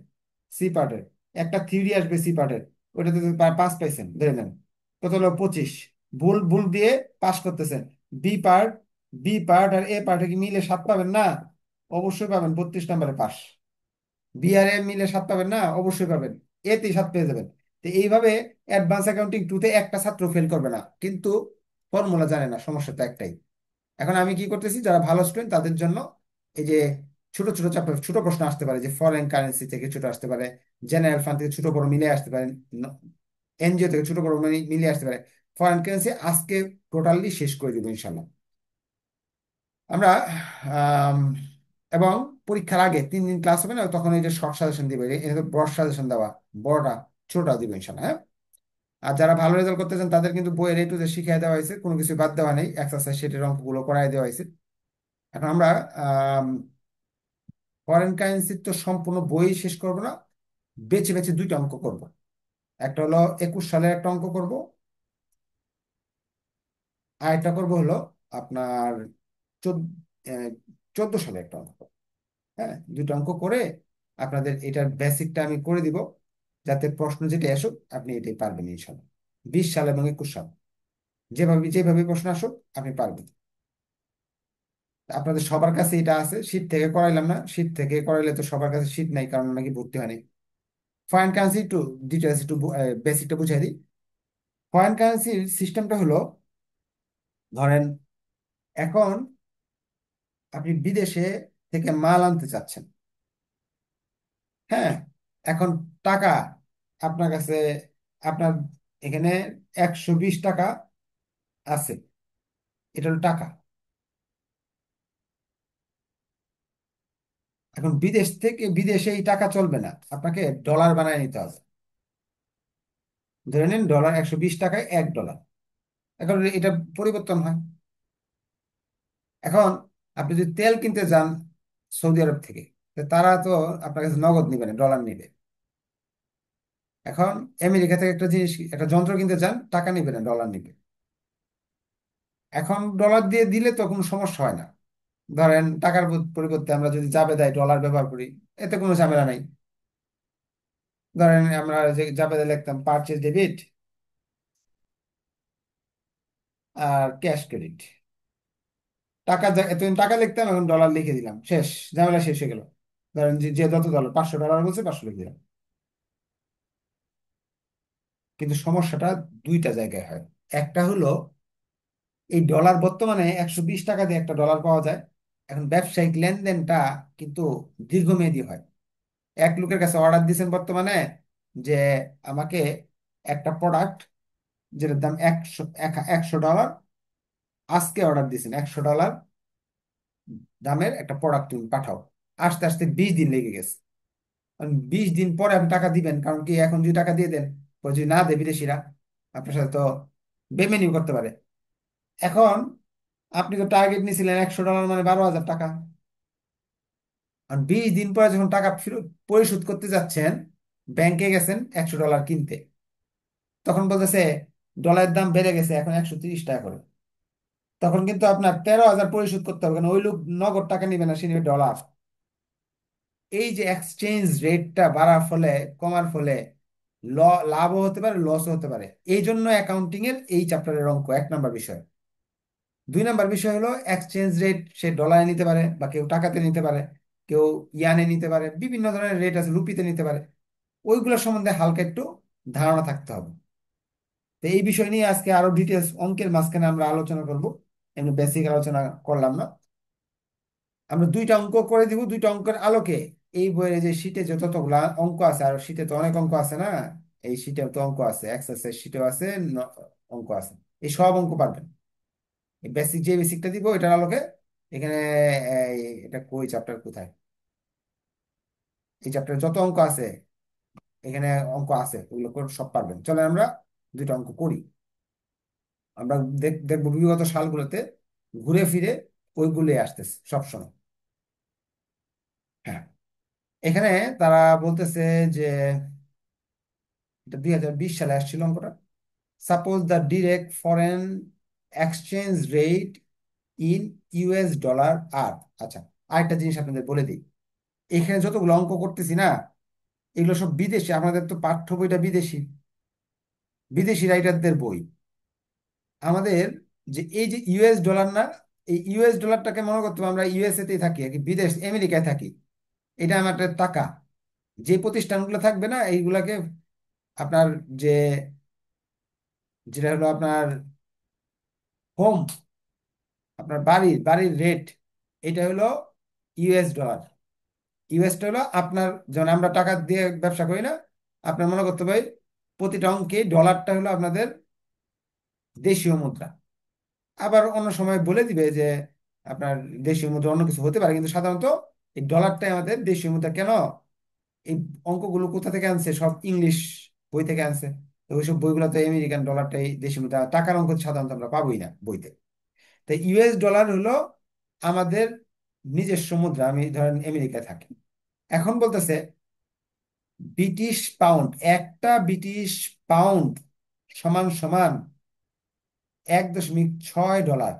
সি পার্টের। একটা থিওরি আসবে সি পার্টের, ওইটাতে যদি 5 পাইছেন ধরে নেন, কত হলো? 25। ভুল ভুল দিয়ে পাস করতেছেন। বি পার্ট, বি পার্ট আর এ পার্টে কি মিলে 7 পাবেন না? অবশ্যই পাবেন, 32 নাম্বারে পাস। বিআরএ মিলে 7 পাবেন না? অবশ্যই পাবেন। এতে 7 পেয়ে যাবেন। তো এইভাবে অ্যাডভান্স অ্যাকাউন্টিং টুতে একটা ছাত্র ফেল করবে না, কিন্তু ফর্মুলা জানে না, সমস্যা তো একটাই। এখন আমি কি করতেছি, যারা ভালো স্টুডেন্ট তাদের জন্য এই যে ছোট ছোট চ্যাপ্টার, ছোট প্রশ্ন আসতে পারে, যে ফরেন কারেন্সি থেকে ছোট আসতে পারে, জেনারেল ফান্ড থেকে ছোট বড় মিলে আসতে পারে, এনজিও থেকে ছোট বড় মিলে আসতে পারে। ফরেন কারেন্সি আজকে টোটালি শেষ করে দিব ইনশাল্লাহ আমরা। আম, এবং পরীক্ষার আগে 3 দিন ক্লাস হবে না, তখন এই যে শর্ট সাজেশন দিবে, এটা তো ব্রড সাজেশন দেওয়া, বড়টা ছোটটা দিবে ইনশাল্লাহ, হ্যাঁ। আর যারা ভালো রেজাল্ট করতে চান তাদের কিন্তু বইয়ের এ টু জেড শিখিয়ে দেওয়া হয়েছে, কোনো কিছু বাদ দেওয়া নেই, এক্সারসাইজ সেটের অঙ্কগুলো করাই দেওয়া হয়েছে। এখন আমরা ফরেন কারেন্সির তো সম্পূর্ণ বই শেষ করব না, বেছে বেছে 2টা অঙ্ক করব। একটা হলো 21 সালের একটা অঙ্ক করব, আর একটা করব হলো আপনার 14 সালে একটা অঙ্ক। হ্যাঁ, 2টা অঙ্ক করে আপনাদের এটার বেসিকটা আমি করে দিব, যাতে প্রশ্ন যেটা আসুক আপনি এটাই পারবেন ইনশাল্লাহ। 20 সাল এবং 21 সাল, যেভাবে যেভাবে প্রশ্ন আসুক আপনি পারবেন। আপনাদের সবার কাছে এটা আছে, শীট থেকে করাইলাম না, শীট থেকে করাইলে তো সবার কাছে শীট নাই, কারণ নাকি ভর্তি হয়নি। ফরেন কারেন্সি একটু ডিটেলস, একটু বেসিকটা বুঝাই দিই। ফরেন কারেন্সির সিস্টেমটা হলো, ধরেন এখন আপনি বিদেশে থেকে মাল আনতে চাচ্ছেন, হ্যাঁ। এখন টাকা আপনার কাছে, আপনার এখানে 120 টাকা আছে, এটা হলো টাকা। এখন বিদেশ থেকে, বিদেশে এই টাকা চলবে না, আপনাকে ডলার বানায় নিতে হবে। ধরে নিন ডলার, 120 টাকায় $1। এখন এটা পরিবর্তন হয়। এখন আপনি যদি তেল কিনতে যান সৌদি আরব থেকে, তো তারা তো আপনার কাছে নগদ নিবে না, ডলার নিবে। এখন আমেরিকা থেকে একটা জিনিস, একটা যন্ত্র কিনতে যান, টাকা নিবে না, ডলার নিবে। এখন ডলার দিয়ে দিলে তো কোনো সমস্যা হয় না। ধরেন টাকার পরিবর্তে আমরা যদি জাবেদায় ডলার ব্যবহার করি, এতে কোনো ঝামেলা নাই। ধরেন আমরা যে জাবেদা লিখতাম পারচেজ ডেবিট আর ক্যাশ ক্রেডিট, এতদিন টাকা লিখতাম, এখন ডলার লিখে দিলাম, শেষ, ঝামেলা শেষ হয়ে গেল। ধরেন যে যে যত ডলার, $500 বলছে, 500 লিখে দিলাম। কিন্তু সমস্যাটা দুইটা জায়গায় হয়। একটা হলো এই ডলার বর্তমানে 120 টাকা দিয়ে একটা ডলার পাওয়া যায়। এখন ব্যবসায়িক লেনদেনটা কিন্তু দীর্ঘমেয়াদী হয়। এক লোকের কাছে অর্ডার দিয়েছেন বর্তমানে, যে আমাকে একটা প্রোডাক্ট যেটার দাম 100 ডলার, আজকে অর্ডার দিয়েছেন 100 ডলার দামের একটা প্রোডাক্ট তুমি পাঠাও, আসতে আসতে 20 দিন লেগে গেছে। কারণ 20 দিন পরে আপনি টাকা দিবেন, কারণ কি এখন যদি টাকা দিয়ে দেন, পরে যদি না দেয় বিদেশিরা, আপনার সাথে তো বেমেনিও করতে পারে। এখন আপনি তো টার্গেট নিয়েছিলেন $100, মানে 12,000 টাকা। আর 20 দিন পরে যখন টাকা ফেরত পরিশোধ করতে যাচ্ছেন, ব্যাংকে গেছেন $100 কিনতে, তখন বলতেছে ডলারের দাম বেড়ে গেছে, এখন 130 টাকা করে। তখন কিন্তু আপনার 13,000 পরিশোধ করতে হবে, কারণ ওই লোক নগদ টাকা নিবে না, সে নিবে ডলার। এই যে এক্সচেঞ্জ রেটটা বাড়ার ফলে, কমার ফলে ল লাভও হতে পারে, লসও হতে পারে। এই জন্য অ্যাকাউন্টিং এর এই চ্যাপ্টারের অঙ্ক 1 নাম্বার বিষয়। 2 নাম্বার বিষয় হলো এক্সচেঞ্জ রেট, সে ডলারে নিতে পারে, বা কেউ টাকাতে নিতে পারে, কেউ ইয়ানে নিতে পারে, বিভিন্ন ধরনের রেট আছে, রুপিতে নিতে পারে। ওইগুলো সম্বন্ধে হালকা একটু ধারণা থাকতে হবে। তো এই বিষয় নিয়ে আজকে আরো ডিটেলস অঙ্কের মাঝখানে আমরা আলোচনা করব, এমনি বেসিক আলোচনা করলাম না। আমরা 2টা অঙ্ক করে দিব, 2টা অঙ্কের আলোকে এই বইয়ের যে শীটে যতগুলা অঙ্ক আছে, আর শীটে তো অনেক অঙ্ক আছে না, এই শীটে তো অঙ্ক আছে, এক্সারসাইজ শীটেও আছে, অঙ্ক আছে, এই সব অঙ্ক পারবেন। এই বেসিক যে বেসিকটা দিব এটার আলোকে এখানে, এটা কই চ্যাপ্টার কোথায়, এই চ্যাপ্টারে যত অঙ্ক আছে এখানে অঙ্ক আছে, ওগুলো সব পারবেন। চলে আমরা 2টা অঙ্ক করি। আমরা দেখবো বিগত সালগুলোতে ঘুরে ফিরে ওইগুলোই আসতেছে সবসময়। হ্যাঁ, এখানে তারা বলতেছে যে এটা 2020 সালে আসছিল অঙ্কটা। Suppose the direct foreign exchange rate in US dollar আর, আচ্ছা, আরেকটা জিনিস আপনাদের বলে দিই, এখানে যতগুলো অঙ্ক করতেছি না, এগুলো সব বিদেশি, আমাদের তো পাঠ্য বইটা বিদেশি, বিদেশি রাইটারদের বই। আমাদের যে এই যে US ডলার না, এই US ডলারটাকে মনে করতে হবে আমরা ইউএসএ তেই থাকি আর কি, বিদেশ আমেরিকায় থাকি। এটা আমাদের টাকা। যে প্রতিষ্ঠানগুলো থাকবে না এইগুলাকে, আপনার যে, যেটা হলো আপনার হোম, আপনার বাড়ির বাড়ির রেট, এটা হলো US ডলার। ইউএসটা হলো আপনার, যেমন আমরা টাকা দিয়ে ব্যবসা করি না, আপনার মনে করতে হবে প্রতিটা অঙ্কে ডলারটা হলো আপনাদের দেশীয় মুদ্রা। আবার অন্য সময় বলে দিবে যে আপনার দেশীয় মুদ্রা অন্য কিছু হতে পারে, কিন্তু সাধারণত এই ডলারটাই আমাদের দেশীয় মুদ্রা। কেন? এই অঙ্কগুলো কোথা থেকে আনছে? সব ইংলিশ বই থেকে আনছে। তো ওইসব বইগুলোতে আমেরিকান ডলারটাই দেশীয় মুদ্রা, টাকার অঙ্ক সাধারণত আমরা পাবোই না বইতে। তো US ডলার হলো আমাদের নিজস্ব মুদ্রা, আমি ধরেন আমেরিকায় থাকি। এখন বলতেছে ব্রিটিশ পাউন্ড, একটা ব্রিটিশ পাউন্ড সমান সমান 1.6 ডলার।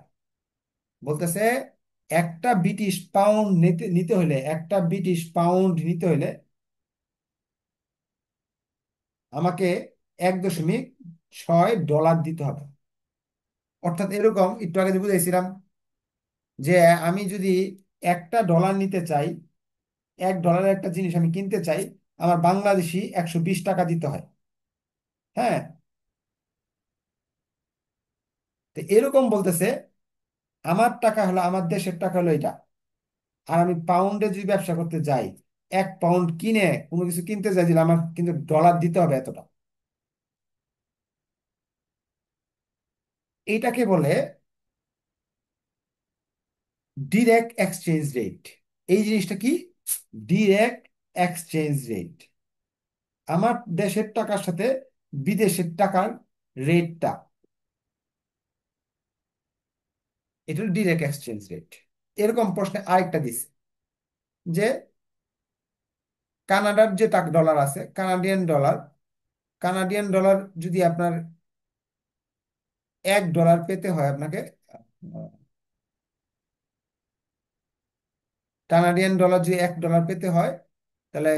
বলতেছে একটা ব্রিটিশ পাউন্ড নিতে নিতে হলে, একটা ব্রিটিশ পাউন্ড নিতে হলে আমাকে 1.6 ডলার দিতে হবে। অর্থাৎ এরকম একটু আগে যে বুঝাইছিলাম যে আমি যদি একটা ডলার নিতে চাই, 1 ডলারের একটা জিনিস আমি কিনতে চাই, আমার বাংলাদেশি 120 টাকা দিতে হয়। হ্যাঁ, তো এরকম বলতেছে আমার টাকা হলো, আমার দেশের টাকা হলো এটা, আর আমি পাউন্ডে যদি ব্যবসা করতে যাই, 1 পাউন্ড কিনে কোনো কিছু কিনতে চাই দিলে আমার কিন্তু ডলার দিতে হবে এতটা। এইটাকে বলে ডিরেক্ট এক্সচেঞ্জ রেট। এই জিনিসটা কি? ডিরেক্ট এক্সচেঞ্জ রেট, আমার দেশের টাকার সাথে বিদেশের টাকার রেটটা, এটা হলো ডিরেক্ট এক্সচেঞ্জ রেট। এরকম প্রশ্নে আরেকটা দিছে যে কানাডার যে টাকা ডলার আছে, কানাডিয়ান ডলার, কানাডিয়ান ডলার যদি আপনার 1 ডলার পেতে হয় আপনাকে, কানাডিয়ান ডলার যদি 1 ডলার পেতে হয়, তাহলে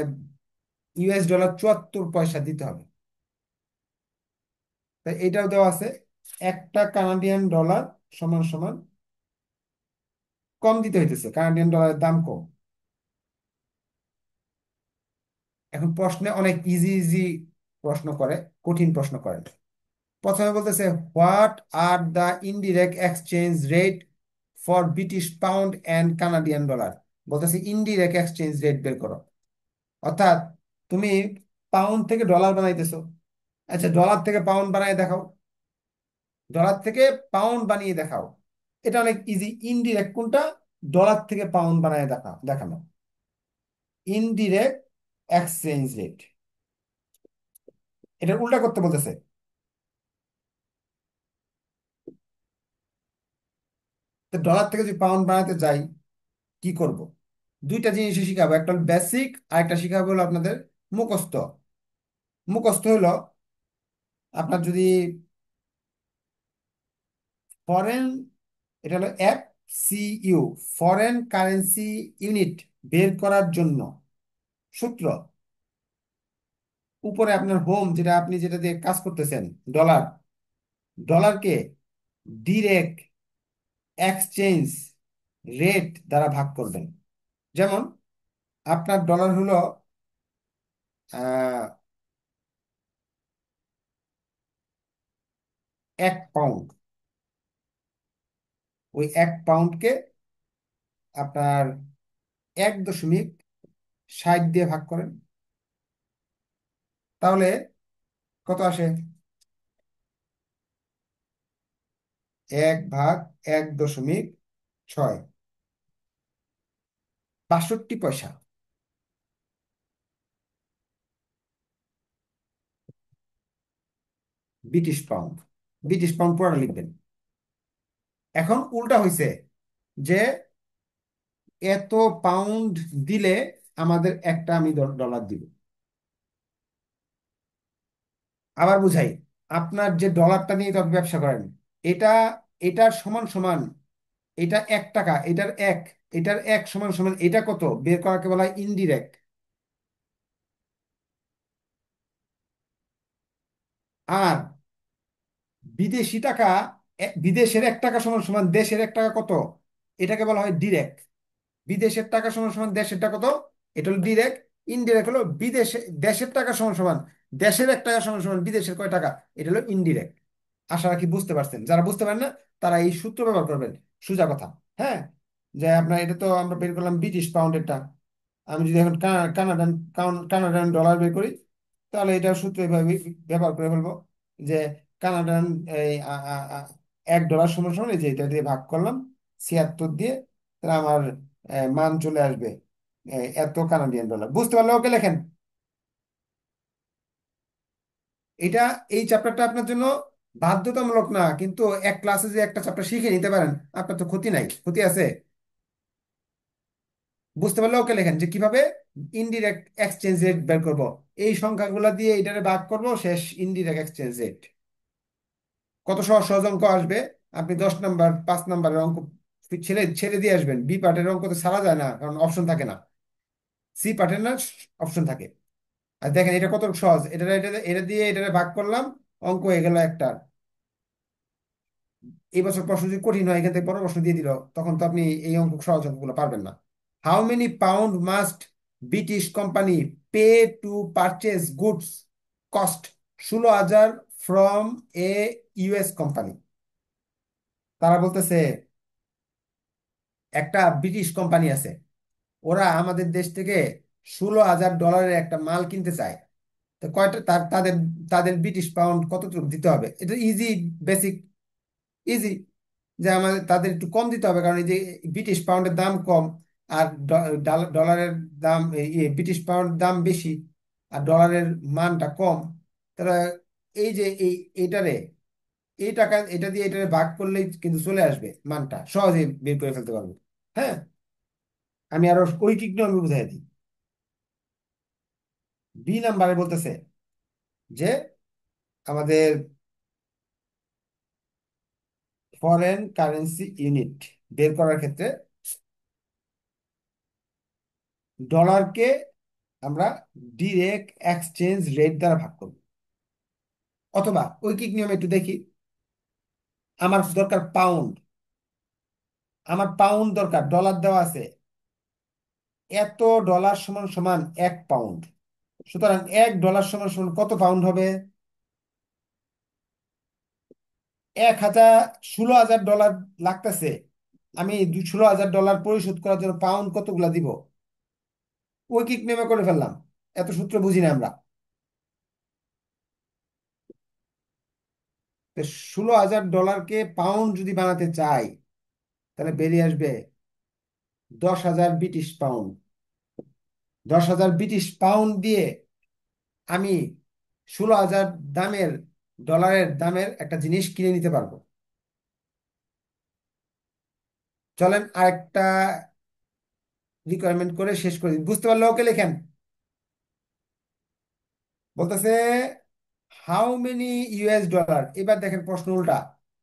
US ডলার 74 পয়সা দিতে হবে। তাই এটাও দেওয়া আছে, একটা কানাডিয়ান ডলার সমান সমান, কম দিতে হইতেছে, কানাডিয়ান ডলারের দাম কম। এখন প্রশ্নে অনেক ইজি ইজি প্রশ্ন করে, কঠিন প্রশ্ন করে। প্রথমে বলতেছে what are the indirect exchange rate for British pound and Canadian dollar. বলতেছে ইনডিরেক্ট এক্সচেঞ্জ রেট বের করো। অর্থাৎ তুমি পাউন্ড থেকে ডলার বানাইতেছো, আচ্ছা ডলার থেকে পাউন্ড বানাই দেখাও, ডলার থেকে পাউন্ড বানিয়ে দেখাও। এটা অনেক ইজি। ইনডিরেক্ট কোনটা? ডলার থেকে পাউন্ড বানায় দেখানো। ইনডিরেক্ট এক্সচেঞ্জ রেট, এটা উল্টা করতে বলতেছে। তো ডলার থেকে যদি পাউন্ড বানাতে যাই, কি করব? দুইটা জিনিসই শিখাবো, একটা হলো বেসিক আর একটা শিখাবো হলো আপনাদের মুখস্থ। মুখস্থ হলো আপনার যদি ফরেন, এটা হলো FCU, ফরেন কারেন্সি ইউনিট বের করার জন্য সূত্র। উপরে আপনার হোম, যেটা আপনি যেটা দিয়ে কাজ করতেছেন, ডলার, ডলারকে ডিরেক্ট এক্সচেঞ্জ রেট দ্বারা ভাগ করবেন। যেমন আপনার ডলার হলো 1 পাউন্ড, ওই 1 পাউন্ডকে আপনার 1.60 দিয়ে ভাগ করেন, তাহলে কত আসে? 1/1.6, 62 পয়সা। ব্রিটিশ পাউন্ড, ব্রিটিশ পাউন্ড পুরোটা লিখবেন। এখন উল্টা হয়েছে যে এত পাউন্ড দিলে আমাদের একটা আমি ডলার দিব। আবার বুঝাই, আপনার যে ডলারটা নিয়ে তো আপনি ব্যবসা করেন, এটা, এটার সমান সমান, এটা 1 টাকা, এটার এক, এটার এক সমান সমান এটা কত বের করাকে বলা হয় ইনডিরেক্ট। আর বিদেশি টাকা, বিদেশের 1 টাকা সমান সমান দেশের 1 টাকা কত, এটাকে বলা হয় ডিরেক্ট। বিদেশের টাকা সমান সমান দেশের টাকা কত, এটা হলো ডিরেক্ট। ইনডিরেক্ট হলো বিদেশে, দেশের টাকা সমান সমান দেশের 1 টাকা সমান সমান বিদেশের কয় টাকা, এটা হলো ইনডিরেক্ট। আশা রাখি বুঝতে পারছেন। যারা বুঝতে পারেন না তারা এই সূত্র ব্যবহার করবেন, সোজা কথা। হ্যাঁ, যে আপনার এটা তো আমরা বের করলাম ব্রিটিশ পাউন্ডেরটা, আমি যদি এখন কানাডান কানাডান ডলার বের করি, তাহলে এটা সূত্র এভাবে ব্যবহার করে ফেলবো যে কানাডান এই 1 ডলার সমান সমান এই যে এটা দিয়ে ভাগ করলাম 76 দিয়ে, তাহলে আমার মান চলে আসবে এত কানাডিয়ান ডলার। বুঝতে পারলে ওকে লেখেন। এটা, এই চ্যাপ্টারটা আপনার জন্য বাধ্যতামূলক না, কিন্তু এক ক্লাসে যে একটা চ্যাপ্টার শিখে নিতে পারেন, আপনার তো ক্ষতি নাই, ক্ষতি আছে? বুঝতে পারলে ওকে লেখেন যে কিভাবে ইনডিরেক্ট এক্সচেঞ্জ রেট বের করব। এই সংখ্যাগুলো দিয়ে এটারে ভাগ করব, শেষ ইনডিরেক্ট এক্সচেঞ্জ রেট। কত সহজ সহজ অঙ্ক আসবে। আপনি 10 নাম্বার 5 নাম্বারের অঙ্ক ছেড়ে ছেড়ে দিয়ে আসবেন। বি পার্টের অঙ্ক তো ছাড়া যায় না, কারণ অপশন থাকে না। সি পার্টের না, অপশন থাকে। আর দেখেন এটা কত সহজ, এটা এটা এটা দিয়ে এটারে ভাগ করলাম, অঙ্ক হয়ে গেল একটা। এই বছর প্রশ্ন যদি কঠিন হয়, এখান থেকে বড় প্রশ্ন দিয়ে দিল, তখন তো আপনি এই অঙ্ক সহজ অঙ্কগুলো পারবেন না। How many pound must British company pay to purchase goods cost 16,000 from a US company? তারা বলতেছে একটা ব্রিটিশ কোম্পানি আছে, ওরা আমাদের দেশ থেকে 16,000 ডলারের একটা মাল কিনতে চায়। তো কয়টা তাদের তাদের ব্রিটিশ পাউন্ড কতটুকু দিতে হবে? এটা ইজি, বেসিক, ইজি। যে আমাদের তাদের একটু কম দিতে হবে, কারণ এই যে ব্রিটিশ পাউন্ডের দাম কম, আর ডলারের দাম, ব্রিটিশ পাউন্ড দাম বেশি, আর ডলারের মানটা কম। তারা এই যে এইটারে, এই টাকা এটা দিয়ে এটারে ভাগ করলেই কিন্তু চলে আসবে, মানটা সহজে বের করে ফেলতে পারবো। হ্যাঁ, আমি আরো ঐকিক নিয়মে বুঝাই দিই। বি নাম্বারে বলতেছে যে আমাদের ফরেন কারেন্সি ইউনিট বের করার ক্ষেত্রে ডলারকে আমরা ডিরেক্ট এক্সচেঞ্জ রেট দ্বারা ভাগ করব। অথবা ঐকিক নিয়মে একটু দেখি, আমার দরকার পাউন্ড, আমার পাউন্ড দরকার, ডলার দেওয়া আছে এত, ডলার সমান সমান 1 পাউন্ড। সুতরাং 1 ডলার সমান সমান কত পাউন্ড হবে? 1,000, 16,000 ডলার লাগতেছে। আমি 16,000 ডলার পরিশোধ করার জন্য পাউন্ড কতগুলা দিব? ঐকিক নিয়মে করে ফেললাম, এত সূত্র বুঝি না আমরা। তো 16,000 ডলারকে পাউন্ড যদি বানাতে চাই, তাহলে বেরিয়ে আসবে 10,000 ব্রিটিশ পাউন্ড। 10,000 ব্রিটিশ পাউন্ড দিয়ে আমি 16,000 দামের ডলারের দামের একটা জিনিস কিনে নিতে পারবো। চলেন আরেকটা রিকোয়ারমেন্ট করে শেষ করে দিন, বুঝতে পারলে ওকে লেখেন। বলতেছে হাউ মেনি ইউএস ডলার, এবার দেখেন প্রশ্ন উল্টা।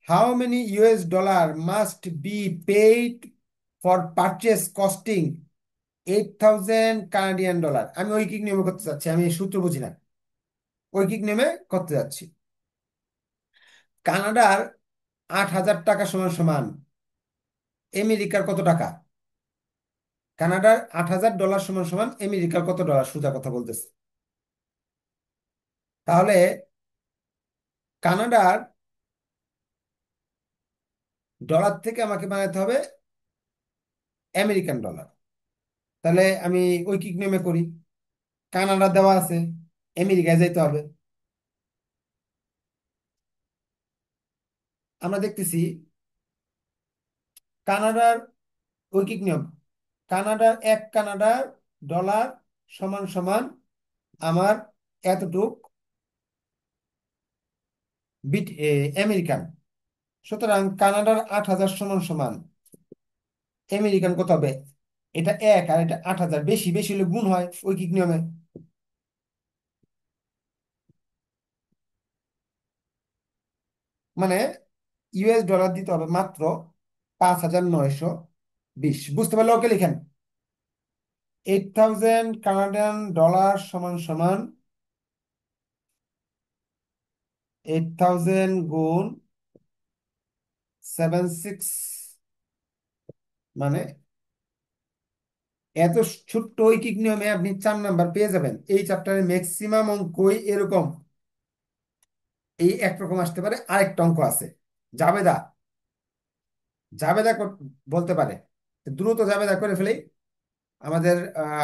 How many US dollar must be paid for purchase costing 8,000 Canadian dollar. আমি ঐকিক নিয়মে করতে চাচ্ছি, আমি সূত্র বুঝি না, ঐকিক নিয়মে করতে যাচ্ছি। কানাডার 8,000 টাকা সমান সমান আমেরিকার কত টাকা? কানাডার 8,000 ডলার সমান সমান আমেরিকার কত ডলার, সোজা কথা বলতেছে। তাহলে কানাডার ডলার থেকে আমাকে বানাতে হবে আমেরিকান ডলার। তাহলে আমি ঐকিক নিয়মে করি, কানাডা দেওয়া আছে, আমেরিকায় যাইতে হবে। আমরা দেখতেছি কানাডার ঐকিক নিয়ম, কানাডার 1 কানাডার ডলার সমান সমান আমার এতটুক আমেরিকান। সুতরাং কানাডার 8,000 সমান সমান আমেরিকান কত হবে? এটা 1 আর এটা 8,000, বেশি বেশি হলে গুণ হয় ঐকিক নিয়মে। মানে ইউএস ডলার দিতে হবে মাত্র 5,920। বুঝতে পারলে ওকে লিখেন। 8,000 কানাডিয়ান ডলার সমান সমান 8,000 গুণ 76, মানে এত ছোট্ট ঐকিক নিয়মে আপনি 4 নাম্বার পেয়ে যাবেন। এই চ্যাপ্টারের ম্যাক্সিমাম অঙ্কই এরকম। এই একরকম আসতে পারে, আরেকটা অঙ্ক আছে জাবেদা। জাবেদা বলতে পারে, দ্রুত জাবেদা করে ফেলেই, আমাদের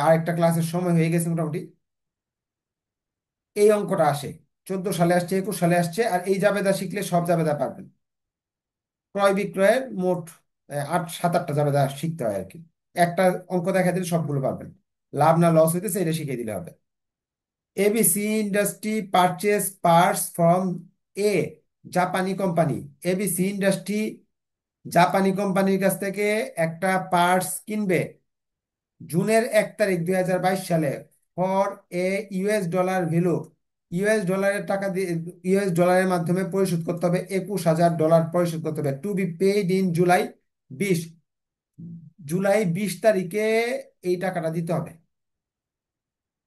আরেকটা ক্লাসের সময় হয়ে গেছে মোটামুটি। এই অঙ্কটা আসে 14 সালে আসছে, 21 সালে আসছে, আর এই জাবেদা শিখলে সব জাবেদা পারবেন। ক্রয় বিক্রয়ের মোট 7-8টা জাবেদা শিখতে হয় আর কি। একটা অঙ্ক দেখা দিলে সবগুলো পারবেন। লাভ না লস হইতেছে এটা শিখিয়ে দিলে হবে। ABC industry purchase parts from a জাপানি কোম্পানি। এবিসি ইন্ডাস্ট্রি জাপানি কোম্পানির কাছ থেকে একটা পার্টস কিনবে জুনের 1 তারিখ 2022 সালে for a US dollar value. US ডলারের টাকা দিয়ে, ইউএস ডলারের মাধ্যমে পরিশোধ করতে হবে, 21,000 ডলার পরিশোধ করতে হবে, to be paid in July 20। জুলাই 20 তারিখে এই টাকাটা দিতে হবে।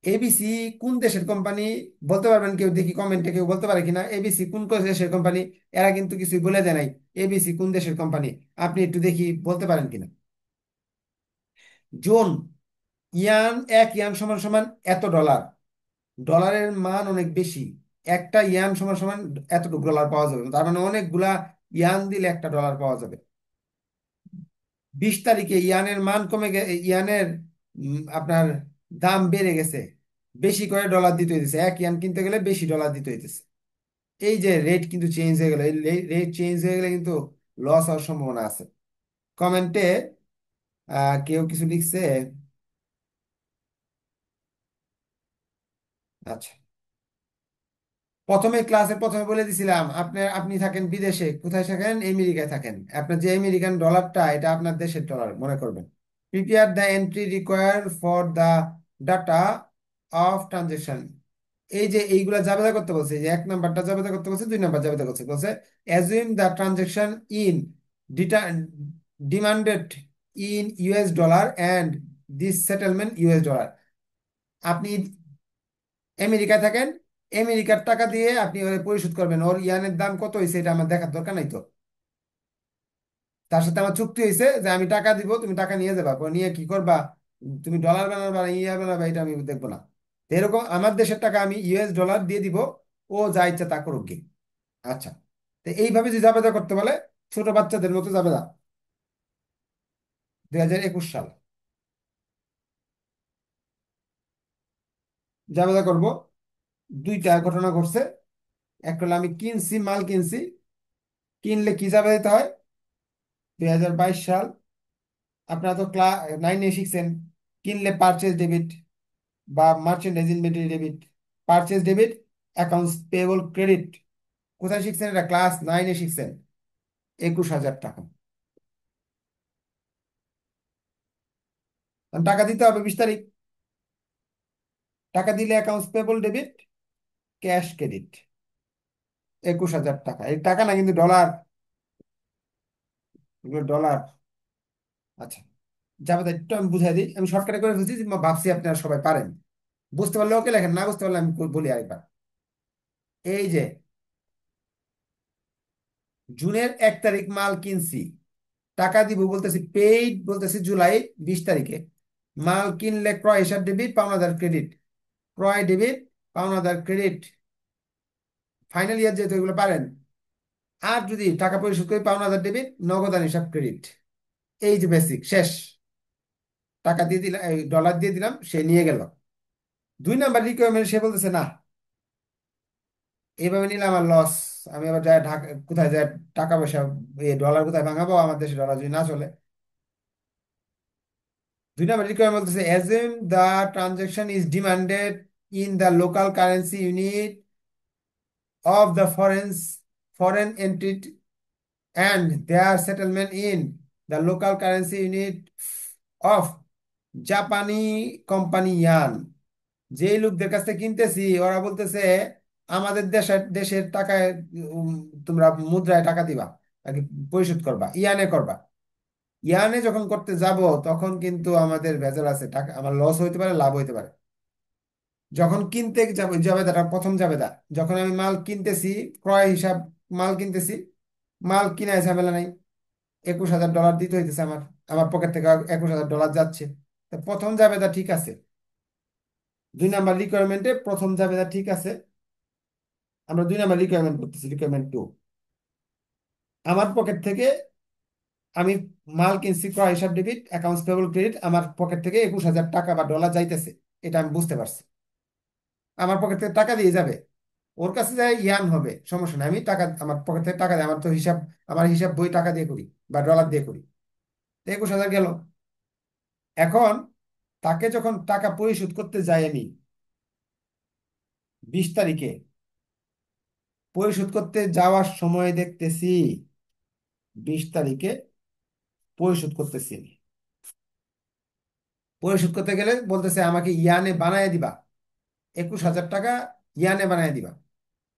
এবিসি কোন দেশের কোম্পানি বলতে পারবেন কেউ? দেখি কমেন্টে কেউ বলতে পারে কিনা এবিসি কোন কোন দেশের কোম্পানি। এরা কিন্তু কিছুই বলে দেয় নাই এবিসি কোন দেশের কোম্পানি। আপনি একটু দেখি বলতে পারেন কিনা। জোন ইয়ান, 1 ইয়ান সমান সমান এত ডলার। ডলারের মান অনেক বেশি, একটা ইয়ান সমান সমান এতটুকু ডলার পাওয়া যাবে, তার মানে অনেকগুলা ইয়ান দিলে একটা ডলার পাওয়া যাবে। 20 তারিখে ইয়ানের মান কমে ইয়ানের আপনার দাম বেড়ে গেছে, বেশি করে ডলার দিতে হইতেছে, 1 ইয়ান কিনতে গেলে বেশি ডলার দিতে হইতেছে। এই যে রেট কিন্তু চেঞ্জ হয়ে গেল, এই রেট চেঞ্জ হয়ে গেলে কিন্তু লস হওয়ার সম্ভাবনা আছে। কমেন্টে কেউ কিছু লিখছে? আচ্ছা, প্রথমে ক্লাসে প্রথমে বলে দিছিলাম আপনি থাকেন বিদেশে, কোথায় থাকেন? আমেরিকায় থাকেন। আপনার যে আমেরিকান ডলারটা এটা আপনার দেশের ডলার মনে করবেন। Prepare the entry required for the data off transaction. এই যে এইগুলা জাবেদা করতে বলছে, এই যে 1 নাম্বারটা জাবেদা করতে বলছে, 2 নাম্বার জাবেদা করতে বলছে। Assume the transaction in demanded in US dollar and this settlement US dollar. আপনি আমেরিকায় থাকেন, আমেরিকার টাকা দিয়ে আপনি ওরে পরিশোধ করবেন। ওর ইয়ানের দাম কত হয়েছে এটা আমার দেখার দরকার নাই তো। তার সাথে আমার চুক্তি হয়েছে যে আমি টাকা দিব, তুমি টাকা নিয়ে যাবা, পরে নিয়ে কি করবা, তুমি ডলার বানাবা না ইয়া বানাবা এটা আমি দেখবো না। তো এরকম আমার দেশের টাকা আমি ইউএস ডলার দিয়ে দিব, ও যা ইচ্ছা তা করুক গে। আচ্ছা, তো এইভাবে যে জাবেদা করতে বলে, ছোট বাচ্চাদের মতো জাবেদা। 2021 সাল জাবেদা করব। 2টা ঘটনা ঘটছে। একটা হলো আমি কিনছি, মাল কিনছি। কিনলে কি জাবেদা দিতে হয়? 2022 সাল, আপনারা তো ক্লাস 9-এ শিখছেন, কিনলে পারচেজ ডেবিট, বা merchandise inventory debit, purchase debit, accounts payable credit. কোথায় শিখছেন? এটা ক্লাস 9-এ শিখছেন। 21,000 টাকা। কারণ টাকা দিতে হবে 20 তারিখ। টাকা দিলে accounts payable debit, cash credit. 21,000 টাকা, এই টাকা না কিন্তু ডলার, এগুলো ডলার। আচ্ছা, যাবে তাই একটু আমি বুঝাই দিই, আমি শর্টকাটে করে ফেলছি, ভাবছি আপনারা সবাই পারেন। বুঝতে পারলে ওকে লেখেন, না বুঝতে পারলে আমি বলি আরেকবার। এই যে জুনের 1 তারিখ মাল কিনছি, টাকা দিব বলতেছি, পেইড বলতেছি জুলাই 20 তারিখে। মাল কিনলে ক্রয় হিসাব ডেবিট, পাওনাদার ক্রেডিট। ক্রয় ডেবিট, পাওনাদার ক্রেডিট। ফাইনাল ইয়ার যেহেতু এগুলো পারেন। আর যদি টাকা পরিশোধ করি, পাওনাদার ডেবিট, নগদান হিসাব ক্রেডিট। এই যে বেসিক শেষ। টাকা দিয়ে দিলাম, এই ডলার দিয়ে দিলাম, সে নিয়ে গেল। 2 নাম্বার রিকোয়ারমেন্ট, সে বলতেছে না, এইভাবে নিলে আমার লস। আমি আবার যাই ঢাকা, কোথায় যায় টাকা পয়সা, ডলার কোথায় ভাঙাবো, আমার দেশে ডলার যদি না চলে। 2 নাম্বার রিকোয়ারমেন্ট বলতেছে, assume the transaction is demanded in the local currency unit of the foreign entity and their settlement in the local currency unit of জাপানি কোম্পানি ইয়ান। যেই লোকদের কাছ থেকে কিনতেছি, ওরা বলতেছে আমাদের দেশের দেশের টাকায়, উম, তোমরা মুদ্রায় টাকা দিবা, আগে পরিশোধ করবা, ইয়ানে করবা। ইয়ানে যখন করতে যাব, তখন কিন্তু আমাদের ভেজাল আছে, টাকা আমার লস হইতে পারে, লাভ হইতে পারে। যখন কিনতে যাবো, জাবেদাটা প্রথম জাবেদা, যখন আমি মাল কিনতেছি, ক্রয় হিসাব, মাল কিনতেছি, মাল কিনায় ঝামেলা নাই। 21,000 ডলার দিতে হইতেছে আমার, আমার পকেট থেকে 21,000 ডলার যাচ্ছে। তো প্রথম জাবেদা ঠিক আছে। 2 নাম্বার রিকোয়ারমেন্টে প্রথম জাবেদা ঠিক আছে। আমরা 2 নাম্বার রিকোয়ারমেন্ট করতেছি, রিকোয়ারমেন্ট 2। আমার পকেট থেকে আমি মাল কিনছি, ক্রয় হিসাব ডেবিট, অ্যাকাউন্টস পেয়েবল ক্রেডিট, আমার পকেট থেকে 21,000 টাকা বা ডলার যাইতেছে। এটা আমি বুঝতে পারছি। আমার পকেট থেকে টাকা দিয়ে যাবে, ওর কাছে যায় ইয়ান হবে, সমস্যা নেই, আমি টাকা আমার পকেট থেকে টাকা দেয়, আমার তো হিসাব, আমার হিসাব বই টাকা দিয়ে করি বা ডলার দিয়ে করি। তো 21,000 গেল। এখন তাকে যখন টাকা পরিশোধ করতে যাই আমি 20 তারিখে, পরিশোধ করতে যাওয়ার সময় দেখতেছি 20 তারিখে পরিশোধ করতেছি আমি। পরিশোধ করতে গেলে বলতেছে আমাকে ইয়ানে বানায় দিবা, 21,000 টাকা ইয়ানে বানায় দিবা।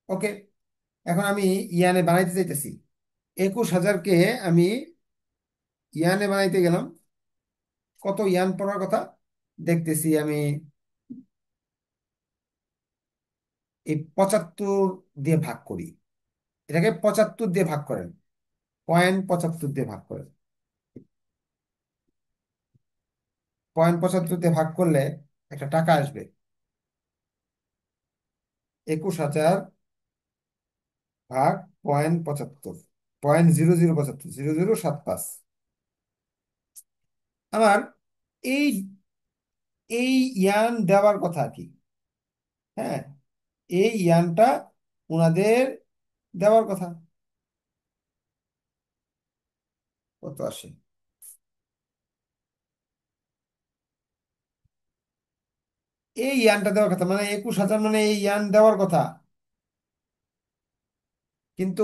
ওকে, এখন আমি ইয়ানে বানাইতে চাইতেছি। 21,000-কে আমি ইয়ানে বানাইতে গেলাম, কত ইয়ান পড়ার কথা দেখতেছি আমি, এই 75 দিয়ে ভাগ করি। এটাকে 75 দিয়ে ভাগ করেন, 0.75 দিয়ে ভাগ করেন। 0.75 দিয়ে ভাগ করলে একটা টাকা আসবে। 21,000 ভাগ 0.75, 0.0075, 0075। আমার এই এই ইয়ান দেওয়ার কথা কি? হ্যাঁ, এই ইয়ানটা ওনাদের দেওয়ার কথা। কত আসে? এই ইয়ানটা দেওয়ার কথা, মানে 21,000, মানে এই ইয়ান দেওয়ার কথা। কিন্তু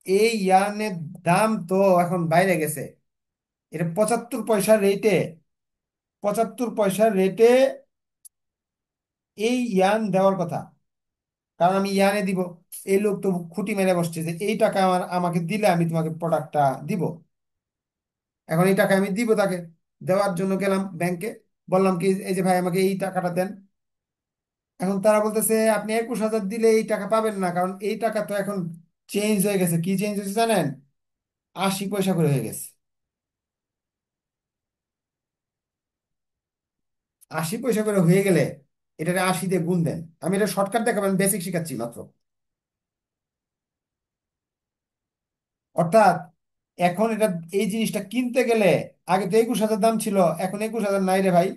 এই ইয়ানের দাম তো এখন বাইরে গেছে। এটা 75 পয়সা রেটে, 75 পয়সা রেটে এই ইয়ান দেওয়ার কথা। কারণ আমি ইয়ানে দিব। এই লোক তো খুঁটি মেরে বসছে যে এই টাকা আমাকে দিলে আমি তোমাকে প্রোডাক্টটা দিব। এখন এই টাকা আমি দিব তাকে। দেওয়ার জন্য গেলাম ব্যাংকে, বললাম কি, এই যে ভাই আমাকে এই টাকাটা দেন। এখন তারা বলতেছে আপনি 21,000 দিলে এই টাকা পাবেন না, কারণ এই টাকা তো এখন চেঞ্জ হয়ে গেছে। কি চেঞ্জ হয়েছে জানেন? 80 পয়সা করে হয়ে গেছে। 80 পয়সা করে হয়ে গেলে এটাকে 80 দিয়ে গুণ দেন। আমি এটা শর্টকাট দেখাবেন, বেসিক শিখাচ্ছি মাত্র। অর্থাৎ এখন এটা, এই জিনিসটা কিনতে গেলে, আগে তো 21,000 দাম ছিল, এখন 21,000 নাই রে ভাই।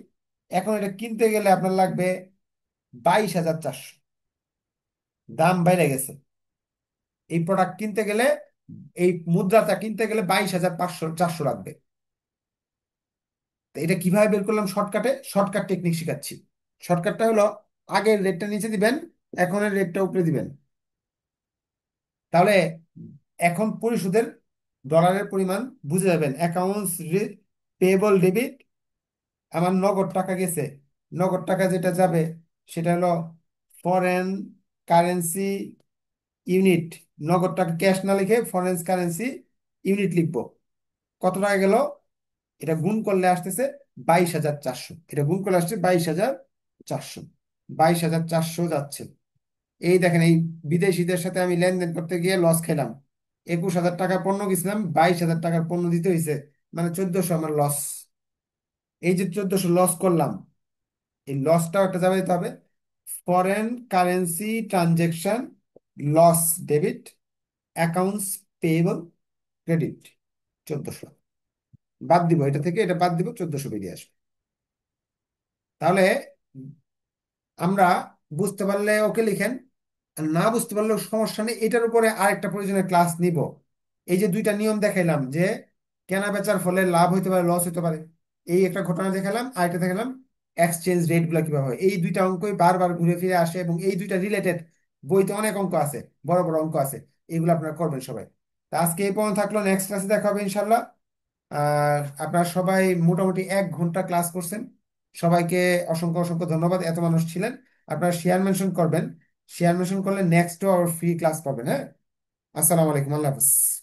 এখন এটা কিনতে গেলে আপনার লাগবে 22,400। দাম বাইরে গেছে। এই প্রোডাক্ট কিনতে গেলে, এই মুদ্রাটা কিনতে গেলে 22,400 লাগবে। তো এটা কিভাবে বের করলাম? শর্টকাটে, শর্টকাট টেকনিক শিখাচ্ছি। শর্টকাটটা হলো আগের রেটটা নিচে দিবেন, এখনের রেটটা উপরে দিবেন। তাহলে এখন পরিশোধের ডলারের পরিমাণ বুঝে যাবেন। অ্যাকাউন্টস পেয়েবল ডেবিট, আমার নগদ টাকা গেছে, নগদ টাকা যেটা যাবে সেটা হলো ফরেন কারেন্সি ইউনিট। নগদ টাকা ক্যাশ না লিখে ফরেন কারেন্সি ইউনিট লিখবো। কত টাকা গেল? এটা গুণ করলে আসতেছে 22,400। এটা গুণ করলে আসছে 22,400। 22,400 যাচ্ছে। এই দেখেন, এই বিদেশিদের সাথে আমি লেনদেন করতে গিয়ে লস খেলাম। 21,000 টাকার পণ্য কিনছিলাম, 22,000 টাকার পণ্য দিতে হয়েছে, মানে 1,400 আমার লস। এই যে 1,400 লস করলাম, এই লসটাও একটা যাবে দিতে হবে। Foreign currency transaction loss debit, accounts payable credit, 1,400 বাদ দিব, এটা থেকে এটা বাদ দিব, 1,400 বেরিয়ে আসবে। তাহলে আমরা বুঝতে পারলে ওকে লিখেন, আর না বুঝতে পারলেও সমস্যা নেই, এটার উপরে আরেকটা প্রয়োজনীয় ক্লাস নিব। এই যে দুইটা নিয়ম দেখাইলাম যে কেনা বেচার ফলে লাভ হইতে পারে, লস হইতে পারে, এই একটা ঘটনা দেখালাম, আর একটা দেখালাম এক্সচেঞ্জ রেট গুলা কিভাবে হয়। এই দুইটা অঙ্কই বারবার ঘুরে ফিরে আসে এবং এই দুইটা রিলেটেড। বইতে অনেক অঙ্ক আছে, বড় বড় অঙ্ক আছে, এগুলো আপনারা করবেন সবাই। তা আজকে এই পর্যন্ত থাকলো, নেক্সট ক্লাসে দেখা হবে ইনশাল্লাহ। আর আপনারা সবাই মোটামুটি 1 ঘন্টা ক্লাস করছেন। সবাইকে অসংখ্য অসংখ্য ধন্যবাদ, এত মানুষ ছিলেন। আপনারা শেয়ার মেনশন করবেন, শেয়ার মেনশন করলে নেক্সটও আবার ফ্রি ক্লাস পাবেন। হ্যাঁ, আসসালামু আলাইকুম, আল্লাহ হাফিজ।